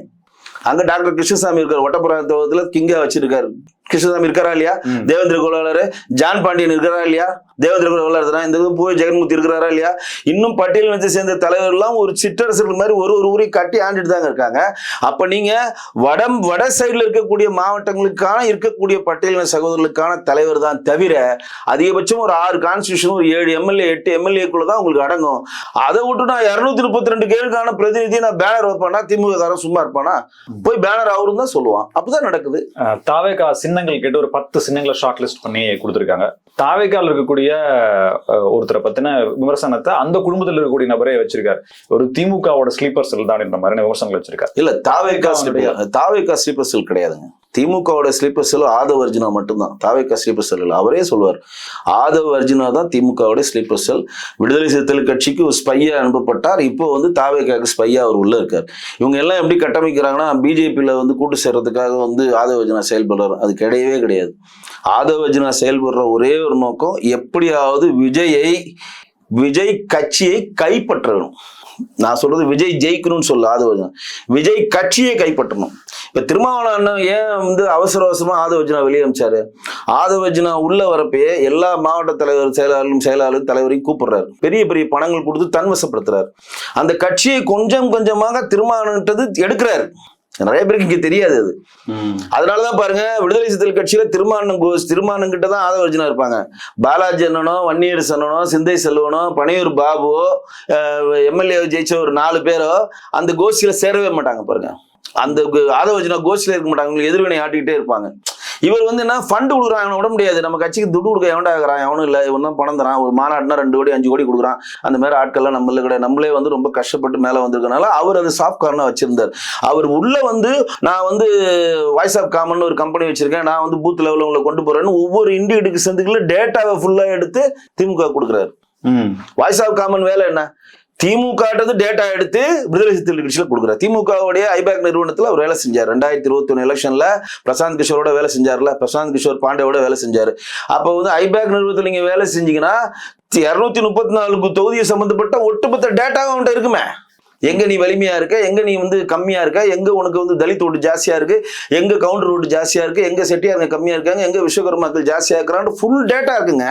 அங்க டாக்டர் கிருஷ்ணசாமி இருக்காரு, ஒட்டப்புறத்துல கிங்கா வச்சிருக்காரு. கிருஷ்ணசாமி இருக்காரா இல்லையா? தேவேந்திர கோலாளர், ஜான் பாண்டியன் இருக்கிறாரா இல்லையா? தேவேந்திர கோலாளர் தான். இந்த போய் ஜெகன்மூர்த்தி இருக்கிறாரா இல்லையா? இன்னும் பட்டியலினத்தை சேர்ந்த தலைவர்கள்லாம் ஒரு சிற்றரசர்கள் மாதிரி ஒரு ஊரை கட்டி ஆண்டுட்டு தாங்க இருக்காங்க. அப்ப நீங்க வட சைடுல இருக்கக்கூடிய மாவட்டங்களுக்கான இருக்கக்கூடிய பட்டியலின சகோதரர்களுக்கான தலைவர் தான் தவிர அதிகபட்சம் ஒரு 6 கான்ஸ்டியூஷன், ஒரு 7 எம்எல்ஏ 8 எம்எல்ஏக்குள்ள தான் உங்களுக்கு அடங்கும். அதை விட்டு நான் 232 கேளுக்கான பிரதிநிதி நான் பேனர் வைப்பானா திமுக காரன் சும்மா இருப்பானா? போய் பேனர் அவரும் தான் சொல்லுவான். அப்பதான் நடக்குது. தாவேகா சின்னங்கள் கேட்டு ஒரு 10 சின்னங்களை ஷார்ட் லிஸ்ட் பண்ணி கொடுத்துருக்காங்க. தாவேகால இருக்கக்கூடிய ஒருத்தரை பத்தின விமர்சனத்தை அந்த குடும்பத்தில் இருக்கக்கூடிய நபரே வச்சிருக்காரு. ஒரு திமுகவோட ஸ்லீப்பர் செல் தான் என்ற மாதிரி விமர்சனங்கள் வச்சிருக்காரு. இல்ல, தாவேகா ஸ்லீப்பர் செல் கிடையாதுங்க. திமுகவோட ஸ்லீப்பர் செல் ஆதவ அர்ஜுனா மட்டும்தான். தாவேகா ஸ்லீப்பர் செல் இல்லை. அவரே சொல்லுவார், ஆதவ அர்ஜுனா தான் திமுகவோட ஸ்லீப்பர் செல். விடுதலை சிறுத்தைகள் கட்சிக்கு ஒரு ஸ்பையா அனுப்பப்பட்டார். இப்போ வந்து தாவேகாக்கு ஸ்பையா அவர் உள்ள இருக்கார். இவங்க எல்லாம் எப்படி கட்டமைக்கிறாங்கன்னா, பிஜேபியில வந்து கூட்டு சேர்றதுக்காக வந்து ஆதவ அர்ஜுனா செயல்படுறாரு. அது கிடையவே கிடையாது. ஆதவ அர்ஜுனா செயல்படுற ஒரே ஒரு நோக்கம், எப்படியாவது விஜய் கட்சியை கைப்பற்றணும். நான் சொல்றது விஜய் ஜெயிக்கணும்னு சொல்ல, ஆதவ அர்ஜுனா விஜய் கட்சியை கைப்பற்றணும். இப்ப திருமாவளவன் அண்ணன் ஏன் வந்து அவசரமா ஆதவ அர்ஜுனா வெளியே அமிச்சாரு? ஆதவ அர்ஜுனா உள்ள வரப்பே எல்லா மாவட்ட தலைவர் செயலாளரும் தலைவரையும் கூப்பிடுறாரு. பெரிய பெரிய பணங்கள் கொடுத்து தன்வசப்படுத்துறாரு. அந்த கட்சியை கொஞ்சம் கொஞ்சமாக திருமாவளவன்ட்டது எடுக்கிறாரு. நிறைய பேருக்கு இங்க தெரியாது அது. அதனாலதான் பாருங்க, விடுதலை சிறுத்தைகள் கட்சியில திருமாவளவன் கிட்ட தான் ஆதவ அர்ஜுனா இருப்பாங்க. பாலாஜி அண்ணனோ, வன்னியரசு அண்ணனோ, சிந்தை செல்வனோ, பனையூர் பாபுவோ, எம்எல்ஏ ஜெயிச்ச ஒரு 4 பேரோ அந்த கோஷ்டியில சேரவே மாட்டாங்க. பாருங்க, அந்த ஆதவ அர்ஜுனா கோஷ்டியில இருக்க மாட்டாங்க. எதிர்வினை ஆட்டிக்கிட்டே இருப்பாங்க. இவர் வந்து என்ன ஃபண்டு கொடுக்குறாங்க, விட முடியாது. நம்ம கட்சிக்கு துட்டு கொடுக்க எவன்டா இருக்கிறான்? எவனும் இல்லை. இவன் தான் பணம் தரான். ஒரு மாநாடுனா 2 கோடி 5 கோடி கொடுக்குறான். அந்த மாதிரி ஆட்கள்லாம் நம்மள கிடையாது. நம்மளே வந்து ரொம்ப கஷ்டப்பட்டு மேலே வந்திருக்கனால அவர் அது சாஃப்ட் கார்னா வச்சிருந்தார். அவர் உள்ள வந்து நான் வந்து வாய்ஸ் ஆஃப் காமன் ஒரு கம்பெனி வச்சிருக்கேன், நான் வந்து பூத் லெவலில் உங்களை கொண்டு போறேன்னு ஒவ்வொரு இண்டிவிஜுவல் சந்துக்குள்ள டேட்டாவை ஃபுல்லா எடுத்து திமுக கொடுக்குறாரு. வாய்ஸ் ஆஃப் காமன் வேலை என்ன? திமுக டேட்டா எடுத்து விடுதலை சிறுத்தைகள் கட்சியில கொடுக்குறாரு. திமுகவுடைய ஐபேக் நிறுவனத்துல அவர் வேலை செஞ்சார். 2021 எலெக்ஷன்ல பிரசாந்த் கிஷோரோட வேலை செஞ்சார்ல, பிரசாந்த் கிஷோர் பாண்டேவோட வேலை செஞ்சாரு. அப்ப வந்து ஐபேக் நிறுவனத்துல நீங்க வேலை செஞ்சீங்கன்னா 234 தொகுதியை சம்பந்தப்பட்ட ஒட்டுமொத்த டேட்டாவும் அவன்கிட்ட இருக்குமே. எங்க நீ வலிமையா இருக்க, எங்க நீ வந்து கம்மியா இருக்க, எங்க உனக்கு வந்து தலித் ஓட்டு ஜாஸ்தியா இருக்கு, எங்க கவுண்டர் ஓட்டு ஜாஸ்தியா இருக்கு, எங்க செட்டியாருங்க கம்மியா இருக்காங்க, எங்க விஸ்வகர்மாக்கள் ஜாஸ்தியா இருக்கிறான்னு ஃபுல் டேட்டா இருக்குங்க.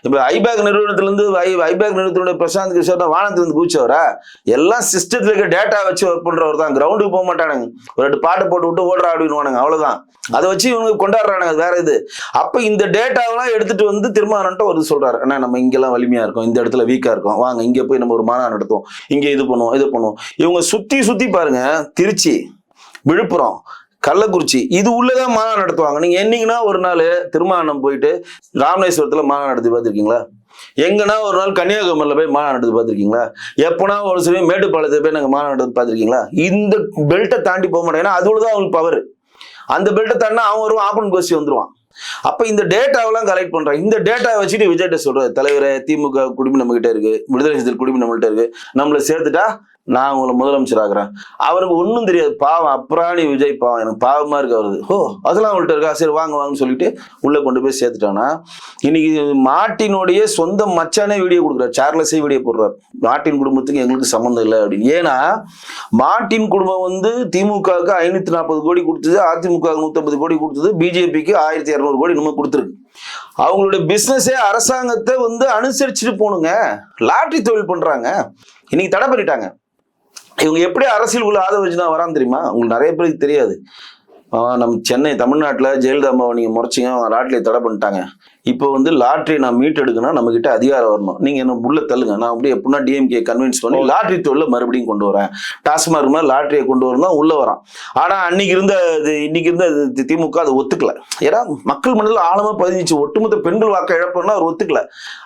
இப்ப ஐபேக் நிறுவனத்துல இருந்து ஐபேக் நிறுவனத்துடைய பிரசாந்த் கிஷோர் வானத்துல இருந்து கூச்சவரா? எல்லாம் சிஸ்டத்துல இருக்க டேட்டா வச்சு ஒர்க் பண்றவர் தான். கிரவுண்டுக்கு போக மாட்டானுங்க. ஒரு 2 பாட்டை போட்டு விட்டு ஓடுற ஆடுவானுங்க, அவ்வளவுதான். அதை வச்சு இவங்க கொண்டாடுறானுங்க, வேற இது. அப்ப இந்த டேட்டாவெல்லாம் எடுத்துட்டு வந்து திருமாவளவன்ட்ட ஒரு சொல்றாரு, அண்ணா நம்ம இங்கெல்லாம் வலிமையா இருக்கும், இந்த இடத்துல வீக்கா இருக்கும், வாங்க இங்க போய் நம்ம ஒரு மாநாடு நடத்துவோம், இங்க இது பண்ணுவோம். இவங்க சுத்தி பாருங்க, திருச்சி, விழுப்புரம், கள்ளக்குறிச்சி இது உள்ளதான் மாநாடு நடத்துவாங்க. நீங்க என்னைக்குன்னா ஒரு நாள் திருமாவளவன் போயிட்டு ராமேஸ்வரத்துல மாநாடு நடத்தி பார்த்திருக்கீங்களா? எங்கன்னா ஒரு நாள் கன்னியாகுமரியில போய் மாநாடு நடத்தி பார்த்திருக்கீங்களா? எப்பனா ஒரு சில மேட்டுப்பாளையத்தை போய் நாங்க மாநாடு நடத்தி பார்த்திருக்கீங்களா? இந்த பெல்ட்டை தாண்டி போக மாட்டேன். ஏன்னா அது உள்ளதான் அவங்களுக்கு பவர். அந்த பெல்ட்டை தாண்டினா அவன் ஒரு ஆப்பன் கோஷ்டி வந்துருவான். அப்ப இந்த டேட்டாவெல்லாம் கலெக்ட் பண்றான். இந்த டேட்டாவை வச்சுட்டு விஜய்கிட்ட சொல்றாரு, தலைவரை திமுக குடிமை நம்ம கிட்ட இருக்கு, விடுதலை சிறுத்தைகள் குடிமை நம்மள்கிட்ட இருக்கு, நம்மளை சேர்த்துட்டா நான் உங்களை முதலமைச்சர் ஆகுறேன். அவருக்கு ஒன்றும் தெரியாது, பாவம். அப்புறாணி விஜய் பாவம், எனக்கு பாவமா இருக்கு அவருக்கு. அதெல்லாம் அவங்கள்ட்ட இருக்கா, சரி வாங்கன்னு சொல்லிட்டு உள்ள கொண்டு போய் சேர்த்துட்டானா, இன்னைக்கு மார்ட்டினுடைய சொந்த மச்சானே வீடியோ கொடுக்குறாரு, சார்லஸே வீடியோ போடுறாரு, மார்ட்டின் குடும்பத்துக்கு எங்களுக்கு சம்மந்தம் இல்லை அப்படின்னு. ஏன்னா மார்ட்டின் குடும்பம் வந்து திமுகவுக்கு 540 கோடி கொடுத்தது, அதிமுக 150 கோடி கொடுத்தது, பிஜேபிக்கு 1200 கோடி நம்ம கொடுத்துருக்கு. அவங்களுடைய பிசினஸே அரசாங்கத்தை வந்து அனுசரிச்சுட்டு போகணுங்க. லாட்டரி தொழில் பண்றாங்க, இன்னைக்கு தடை பண்ணிட்டாங்க. இவங்க எப்படி அரசியல் உள்ள ஆதவ அர்ஜுனா வரான்னு தெரியுமா? உங்களுக்கு நிறைய பேருக்கு தெரியாது. நம்ம சென்னை தமிழ்நாட்டில் ஜெயலலிதா அம்மாவை நீங்கள் முறைச்சிங்க, அவங்க லாட்ரியை தடை பண்ணிட்டாங்க. இப்போ வந்து லாட்ரியை நான் மீட் எடுக்கணும், நம்ம கிட்ட அதிகாரம் வரணும், நீங்கள் என்ன உள்ள தள்ளுங்க, நான் அப்படியே எப்படின்னா டிஎம்கே கன்வின்ஸ் பண்ணி லாட்ரி தொழில மறுபடியும் கொண்டு வரேன், டாஸ்மாக் மாதிரி லாட்ரியை கொண்டு வரணும் தான் உள்ள வரான். ஆனால் இன்னைக்கு இருந்த திமுக அதை ஒத்துக்கல. ஏன்னா மக்கள் மனதில் ஆழமா பதிஞ்சிச்சு, ஒட்டுமொத்த பெண்கள் வாக்கு இழப்புன்னா அவர் ஒத்துக்கல.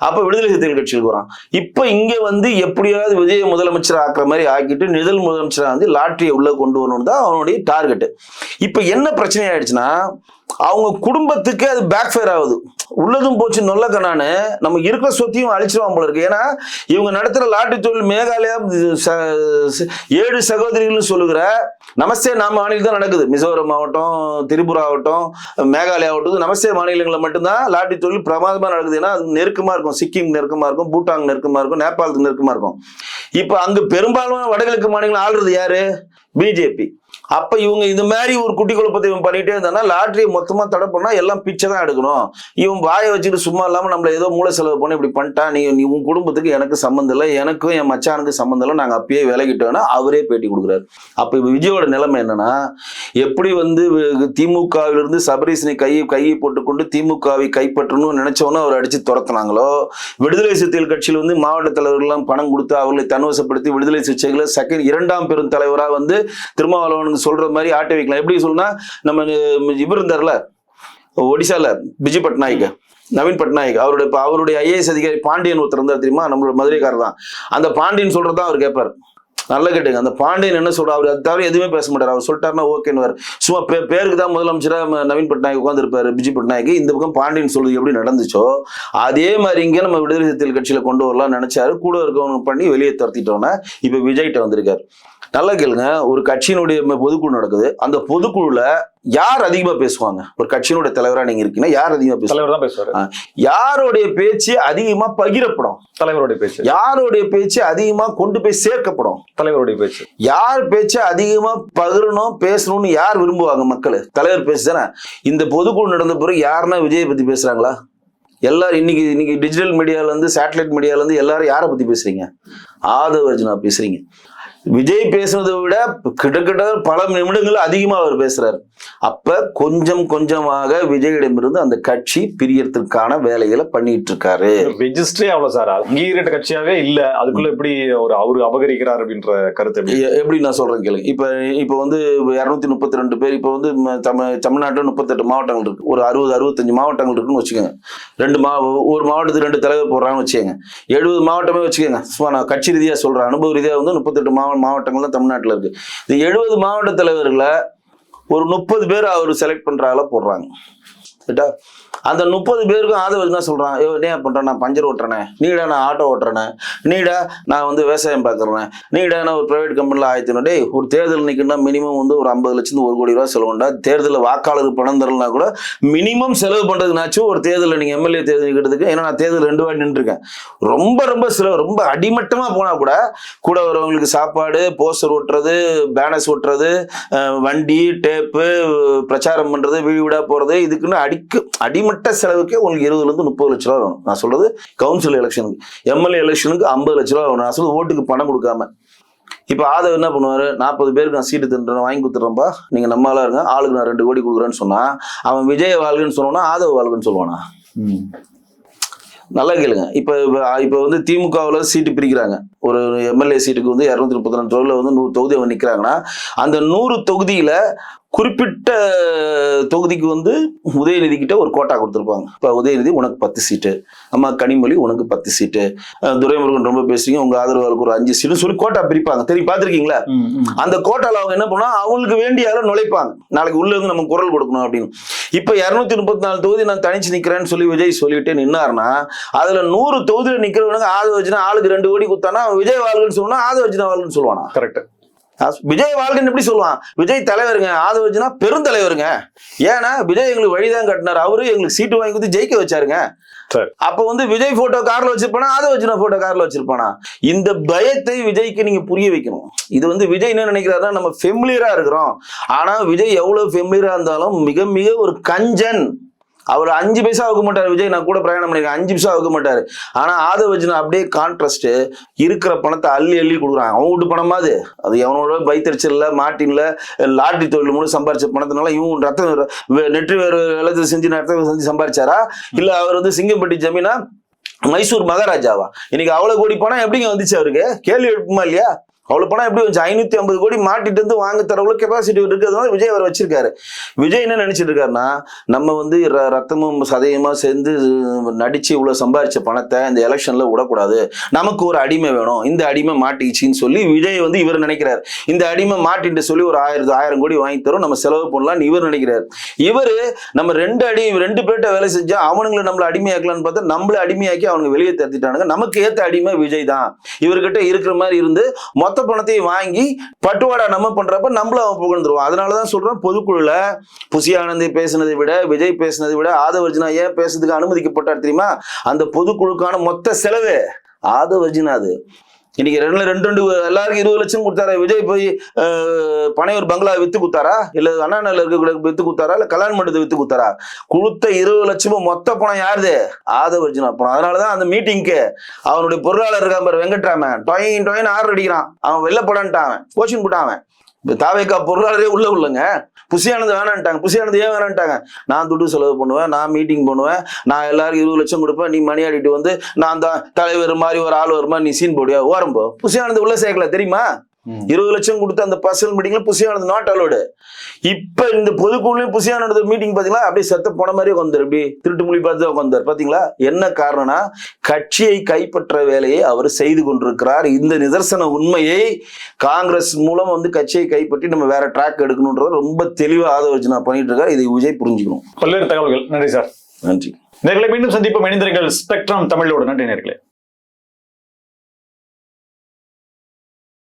அப்போ விடுதலை சிறுத்தைகள் கட்சிக்கு வரான். இப்போ இங்கே வந்து எப்படியாவது விஜய முதலமைச்சர் ஆக்குற மாதிரி ஆக்கிட்டு நிழல் முதலமைச்சராக வந்து லாட்ரியை உள்ள கொண்டு வரணும் தான் அவனுடைய டார்கெட்டு. இப்போ என்ன பிரச்சனை ஆயிடுச்சுன்னா, அவங்க குடும்பத்துக்கு அது பேக் ஃபயர் ஆகுது. உள்ளதும் போச்சு நொல்ல கண்ணான்னு நம்ம இருக்கிற சொத்தையும் அழிச்சிருவான் போல இருக்கு. ஏன்னா இவங்க நடத்துற லாட்டரி தொழில் மேகாலயா 7 சகோதரிகள் சொல்லுகிற நமஸ்தே நாம் மாநிலம் தான் நடக்குது. மிசோரம் ஆகட்டும், திரிபுரா ஆகட்டும், மேகாலயா ஆகட்டும், நமஸ்தே மாநிலங்களில் மட்டும்தான் லாட்டரி தொழில் பிரமாதமா நடக்குது. ஏன்னா அது நெருக்கமா இருக்கும். சிக்கிம் நெருக்கமா இருக்கும், பூட்டான் நெருக்கமா இருக்கும், நேபாளத்துக்கு நெருக்கமா இருக்கும். இப்ப அங்க பெரும்பாலும் வடகிழக்கு மாநிலங்கள் ஆள்றது யாரு? பிஜேபி. அப்ப இவங்க இந்த மாதிரி ஒரு குட்டி குழப்பத்தை இவன் பண்ணிட்டே இருந்தா லாட்டரியை மொத்தமா தடை பண்ணா எல்லாம் பிச்சை தான் எடுக்கணும். இவன் வாயை வச்சுட்டு சும்மா இல்லாம நம்மள ஏதோ மூளை செலவு பண்ணி இப்படி பண்ணிட்டான், நீ உன் குடும்பத்துக்கு எனக்கு சம்மந்தம் இல்லை, எனக்கும் என் மச்சானுக்கு சம்மந்தம் இல்லை, நாங்க அப்பயே விலகிட்டோம்னா அவரே பேட்டி கொடுக்குறாரு. அப்ப இப்ப விஜயோட நிலைமை என்னன்னா, எப்படி வந்து திமுகவிலிருந்து சபரீசனை கையை போட்டுக்கொண்டு திமுகவை கைப்பற்றணும்னு நினைச்சவொன்னு அவர் அடிச்சு துரத்துனாங்களோ, விடுதலை சிறுத்தைகள் கட்சியில் வந்து மாவட்ட தலைவர்கள்லாம் பணம் கொடுத்து அவர்களை தன்வசப்படுத்தி விடுதலை சிறுத்தைகளை இரண்டாம் பெரும் தலைவரா வந்து திருமாவளவனுக்கு சொல்ற மாதிரி ஆட்ட வைக்கலாம். எப்படி சொல்லுனா, நம்ம இவர் இருந்தார்ல ஒடிசால பிஜு பட்நாயக், நவீன் பட்நாயக், அவருடைய ஐஏஎஸ் அதிகாரி பாண்டியன் ஒருத்தர் இருந்தார் தெரியுமா, நம்மளோட மதுரைக்காரர் தான். அந்த பாண்டியன் சொல்றதான் அவர் கேட்பார். நல்லா கேட்டுங்க, அந்த பாண்டியன் என்ன சொல்ற, அவர் அது தவிர எதுவுமே பேச மாட்டார். அவர் சொல்லிட்டாருன்னா ஓகேன்னு. சும்மா பேருக்கு தான் முதலமைச்சரா நவீன் பட்நாயக் உட்கார்ந்து இருப்பாரு, பிஜு பட்நாயக். இந்த பக்கம் பாண்டியன் சொல்றது எப்படி நடந்துச்சோ அதே மாதிரி இங்க நம்ம விடுதலை சிறுத்தைகள் கட்சியில கொண்டு வரலாம் நினைச்சாரு. கூட இருக்கவங்க பண்ணி வெளியே துரத்திட்டோன்னா இப்ப விஜய்கிட்ட வந்திருக்காரு. நல்லா கேளுங்க, ஒரு கட்சியினுடைய பொதுக்குழு நடக்குது. அந்த பொதுக்குழுல யார் அதிகமா பேசுவாங்க? ஒரு கட்சியினுடைய தலைவரா நீங்க இருக்கீங்கன்னா யார் அதிகமா பேசுவாங்க? யாருடைய பேச்சு அதிகமா பகிரப்படும்? தலைவருடைய பேச்சு. யாருடைய பேச்சு அதிகமா கொண்டு போய் சேர்க்கப்படும்? தலைவருடைய பேச்சு. யார் பேச்சு அதிகமா பகிரணும் பேசணும்னு யார் விரும்புவாங்க? மக்கள். தலைவர் பேச்சு தானே. இந்த பொதுக்குழு நடந்த பிறகு யாருன்னா விஜயை பத்தி பேசுறாங்களா? எல்லாரும் இன்னைக்கு டிஜிட்டல் மீடியால இருந்து, சேட்டலைட் மீடியால இருந்து எல்லாரும் யாரை பத்தி பேசுறீங்க? ஆதவ அர்ஜுனா பேசுறீங்க. விஜய் பேசுறதை விட கிட்டத்தட்ட பல நிமிடங்கள் அதிகமா அவர் பேசுறாரு. அப்ப கொஞ்சம் கொஞ்சமாக விஜயிடமிருந்து அந்த கட்சி பிரியறதுக்கான வேலைகளை பண்ணிட்டு இருக்காரு. ரெஜிஸ்ட்ரே அவ்வளவு சார், அங்கீகரிட்ட கட்சியாவே இல்ல, அதுக்குள்ள எப்படி அவரு அபகரிக்கிறார் அப்படின்ற கருத்து எப்படி நான் சொல்றேன் கேளுங்க. இப்ப வந்து 232 பேர் இப்ப வந்து தமிழ்நாட்டுல 38 மாவட்டங்கள் இருக்கு. ஒரு 60-65 மாவட்டங்கள் இருக்குன்னு வச்சுக்கோங்க. ஒரு மாவட்டத்துக்கு 2 தலைவர் போடுறாங்கன்னு வச்சுக்கோங்க. 70 மாவட்டமே வச்சுக்கோங்க. சும்மா நான் கட்சி ரீதியா சொல்றேன், அனுபவ ரீதியா வந்து 38 மாவட்டங்கள் தான் தமிழ்நாட்டில் இருக்கு. இந்த 70 மாவட்ட தலைவர்களை ஒரு 30 பேர் அவர் செலக்ட் பண்றால போடுறாங்க. அந்த 30 பேருக்கும் ஆதரவு தான் சொல்றான், என்ன பண்றேன், நான் பஞ்சர் ஓட்டுறேனே, நீடா நான் ஆட்டோ ஓட்டுறேனே, நீடா நான் வந்து விவசாயம் பார்க்கறேன், நீடா நான் ஒரு பிரைவேட் கம்பெனில ஆயிரத்தினோட ஒரு தேர்தல் நிற்கணும்னா மினிமம் வந்து ஒரு 50 லட்சம் 1 கோடி ரூபாய் செலவுண்டா. தேர்தலில் வாக்காளருக்கு பணம் தரலனா கூட மினிமம் செலவு பண்றதுனாச்சும் ஒரு தேர்தலில் நீங்க எம்எல்ஏ தேர்தல் நிற்கிறதுக்கு. ஏன்னா நான் தேர்தல் 2 வாட்டி நின்றுருக்கேன். ரொம்ப செலவு, ரொம்ப அடிமட்டமா போனா கூட வரவங்களுக்கு சாப்பாடு, போஸ்டர் ஓட்டுறது, பேனர்ஸ் ஓட்டுறது, வண்டி டேப்பு, பிரச்சாரம் பண்றது, வீடு வீடா போறது, இதுக்குன்னு அடிமட்ட செலவுக்கே உங்களுக்கு 20-30 லட்ச ரூபா வேணும். நான் சொல்றது கவுன்சில் எலெக்ஷனுக்கு. எம்எல்ஏ எலெக்ஷனுக்கு 50 லட்ச ரூபா வேணும். நான் சொல்றது ஓட்டுக்கு பணம் கொடுக்காம. இப்ப ஆதவ் என்ன பண்ணுவாரு, 40 பேருக்கு நான் சீட்டு தந்துடுறேன், வாங்கி கொடுத்துறேன்ப்பா, நீங்க நம்ம ஆளா இருங்க, ஆளுக்கு நான் 2 கோடி கொடுக்குறேன்னு சொன்னா அவன் விஜய வாழ்கன்னு சொல்லுவானா ஆதவ் வாழ்கன்னு சொல்லுவானா? நல்லா கேளுங்க. இப்ப வந்து திமுகவில் சீட்டு பிரிக்கிறாங்க. ஒரு எம்எல்ஏ சீட்டுக்கு வந்து 232 தொகுதியில வந்து 100 தொகுதி அவன் நிக்கிறாங்கன்னா அந்த 100 தொகுதியில குறிப்பிட்ட தொகுதிக்கு வந்து உதயநிதி கிட்ட ஒரு கோட்டா கொடுத்துருப்பாங்க. இப்போ உதயநிதி உனக்கு 10 சீட்டு, அம்மா கனிமொழி உனக்கு 10 சீட்டு, துரைமுருகன் ரொம்ப பேசுறீங்க உங்க ஆதரவாளருக்கு ஒரு 5 சீட்டு சொல்லி கோட்டா பிரிப்பாங்க. தெரியும், பார்த்துருக்கீங்களா? அந்த கோட்டால அவங்க என்ன பண்ணா அவங்களுக்கு வேண்டிய அளவு நுழைப்பாங்க. நாளைக்கு உள்ள இருந்து நம்ம குரல் கொடுக்கணும் அப்படின்னு. இப்ப 234 தொகுதி நான் தனிச்சு நிக்கிறேன்னு சொல்லி விஜய் சொல்லிட்டு நின்னாருன்னா அதுல 100 தொகுதியில நிக்கிறவனுக்கு ஆதவ அர்ஜுனா ஆளுக்கு 2 கோடி கொடுத்தானா விஜய் வாழ்கன்னு சொல்லுவானா ஆதவ அர்ஜுனா வாழ்கன்னு சொல்லுவானா? கரெக்ட். விஜய் வாழ்கன்னு எப்படி சொல்லுவான்? விஜய் தலைவருங்க, ஆதவ அர்ஜுனா பெருந்தலைவருங்க. ஏன்னா விஜய் எங்களுக்கு வழிதான் கட்டினார், அவரு எங்களுக்கு சீட்டு வாங்கி கொடுத்து ஜெயிக்க வச்சாருங்க. அப்ப வந்து விஜய் போட்டோ கார்ல வச்சிருப்பானா ஆதவ அர்ஜுனா போட்டோ கார்ல வச்சிருப்பானா? இந்த பயத்தை விஜய்க்கு நீங்க புரிய வைக்கணும். இது வந்து விஜய் என்ன நினைக்கிறாருன்னா நம்ம ஃபெமிலியரா இருக்கிறோம். ஆனா விஜய் எவ்வளவு ஃபெமிலியரா இருந்தாலும் மிக மிக ஒரு கஞ்சன். அவர் 5 பைசா வைக்க மாட்டாரு. விஜய் நான் கூட பிரயாணம் பண்ணிருக்கேன், 5 பைசா வைக்க மாட்டாரு. ஆனா ஆதவ அர்ஜுனா அப்படியே கான்ட்ராஸ்ட், இருக்கிற பணத்தை அள்ளி கொடுக்குறான். அவன் வீட்டு பணமாது அது எவனோட பைத்தறிச்சல்ல மாட்டின்ல லாட்டரி தொழில் மூலம் சம்பாரிச்ச பணத்தினால இவன் நெற்றி வேறு வெள்ளத்தை செஞ்சு சம்பாரிச்சாரா? இல்ல அவர் வந்து சிங்கம்பட்டி ஜமீனா மைசூர் மகாராஜாவா? இன்னைக்கு அவ்வளவு கோடி பணம் எப்படிங்க வந்துச்சு அவருக்கு? கேள்வி எழுப்புமா இல்லையா? அவ்வளவு பணம் எப்படி வந்துச்சு? 550 கோடி மாட்டிட்டு வந்து வாங்க தரவுல கெப்பாசிட்டி இருக்கிறதுனால விஜய் அவர் வச்சிருக்காரு. விஜய் என்ன நினைச்சிட்டு இருக்காருன்னா நம்ம வந்து ரத்தமும் சதையுமா சேர்ந்து நடிச்சு இவ்வளவு சம்பாரிச்ச பணத்தை இந்த எலெக்ஷன்ல விடக்கூடாது, நமக்கு ஒரு அடிமை வேணும், இந்த அடிமை மாட்டிச்சின்னு சொல்லி விஜய் வந்து இவர் நினைக்கிறார். இந்த அடிமை மாட்டின்னு சொல்லி ஒரு 1000 கோடி வாங்கி தரும், நம்ம செலவு பண்ணலாம்னு இவர் நினைக்கிறார். இவரு நம்ம 2 பேர்ட்ட வேலை செஞ்சா அவனுங்களை நம்மள அடிமையாக்கலான்னு பார்த்தா நம்மள அடிமையாக்கி அவனுக்கு வெளியே தத்திட்டானுங்க. நமக்கு ஏத்த அடிமை விஜய் தான். இவர்கிட்ட இருக்கிற மாதிரி இருந்து மொத்த மொத்த பணத்தையும் வாங்கி பட்டுவாடா நம்ம பண்றப்ப நம்மள அவன் புகழ்ந்துருவான். அதனாலதான் சொல்றேன், பொதுக்குழுல புசி ஆனந்தி பேசினதை விட, விஜய் பேசினதை விட ஆதவர்ஜுனா ஏன் பேசுறதுக்கு அனுமதிக்கப்பட்டார் தெரியுமா? அந்த பொதுக்குழுக்கான மொத்த செலவு ஆதவர்ஜுனா. அது இன்னைக்கு ரெண்டு எல்லாருக்கும் 20 லட்சம் கொடுத்தாரா? விஜய் போய் பனையூர் பங்களா வித்து கொடுத்தாரா? இல்ல அண்ணா நகர்ல இருக்க வித்து கொடுத்தாரா? இல்ல கல்யாண மண்டபத்தை வித்து கொடுத்தாரா? கொடுத்த 20 லட்சமும் மொத்த பணம் யாருது? ஆதவர்ஜுனா பணம். அதனாலதான் அந்த மீட்டிங்க்கு அவனுடைய பொருளாளர் இருக்கான் பாரு, வெங்கட்ராமன், டொயின் ஆர்டர் அடிக்கிறான். அவன் வெளில போடான்ட்டான், கோச்சிங் போட்டான். இப்ப தாவேக்கா பொருளாளரே உள்ளங்க. புசியானது வேணான்ட்டாங்க. புசியானது ஏன் வேணான்ட்டாங்க? நான் துட்டு செலவு பண்ணுவேன், நான் மீட்டிங் பண்ணுவேன், நான் எல்லாருக்கும் 20 லட்சம் கொடுப்பேன், நீ மணி ஆடிட்டு வந்து நான் தான் தலைவர் மாதிரி ஒரு ஆள் வருமா, நீ சீன் போடுவியா? ஓரம்போ புசியானது உள்ள சேர்க்கல தெரியுமா? 20 லட்சம் கொடுத்து அந்த பர்சனல் மீட்டிங்ல புசியானது நாட் அலோடு. இப்ப இந்த பொதுக்குழுலையும் புசியானது மீட்டிங் பாத்தீங்களா, அப்படியே செத்த போன மாதிரியே உட்காந்தார், அப்படி திருட்டு மொழி பார்த்து உட்காந்தார். பாத்தீங்களா என்ன காரணம்னா, கட்சியை கைப்பற்ற வேலையை அவர் செய்து கொண்டிருக்கிறார். இந்த நிதர்சன உண்மையை காங்கிரஸ் மூலம் கட்சியை கைப்பற்றி நம்ம வேற ட்ராக் எடுக்கணும்ன்றத ரொம்ப தெளிவா ஆதவர்ஜுனா பண்ணிட்டு இருக்காரு. இதை விஜய் புரிஞ்சுக்கணும். பல்வேறு தகவல்கள். நன்றி சார். நன்றி நேர்களை மீண்டும் சந்திப்போம். இணைந்திருங்கள் ஸ்பெக்ட்ரம் தமிழோடு. நன்றி நேர்களே.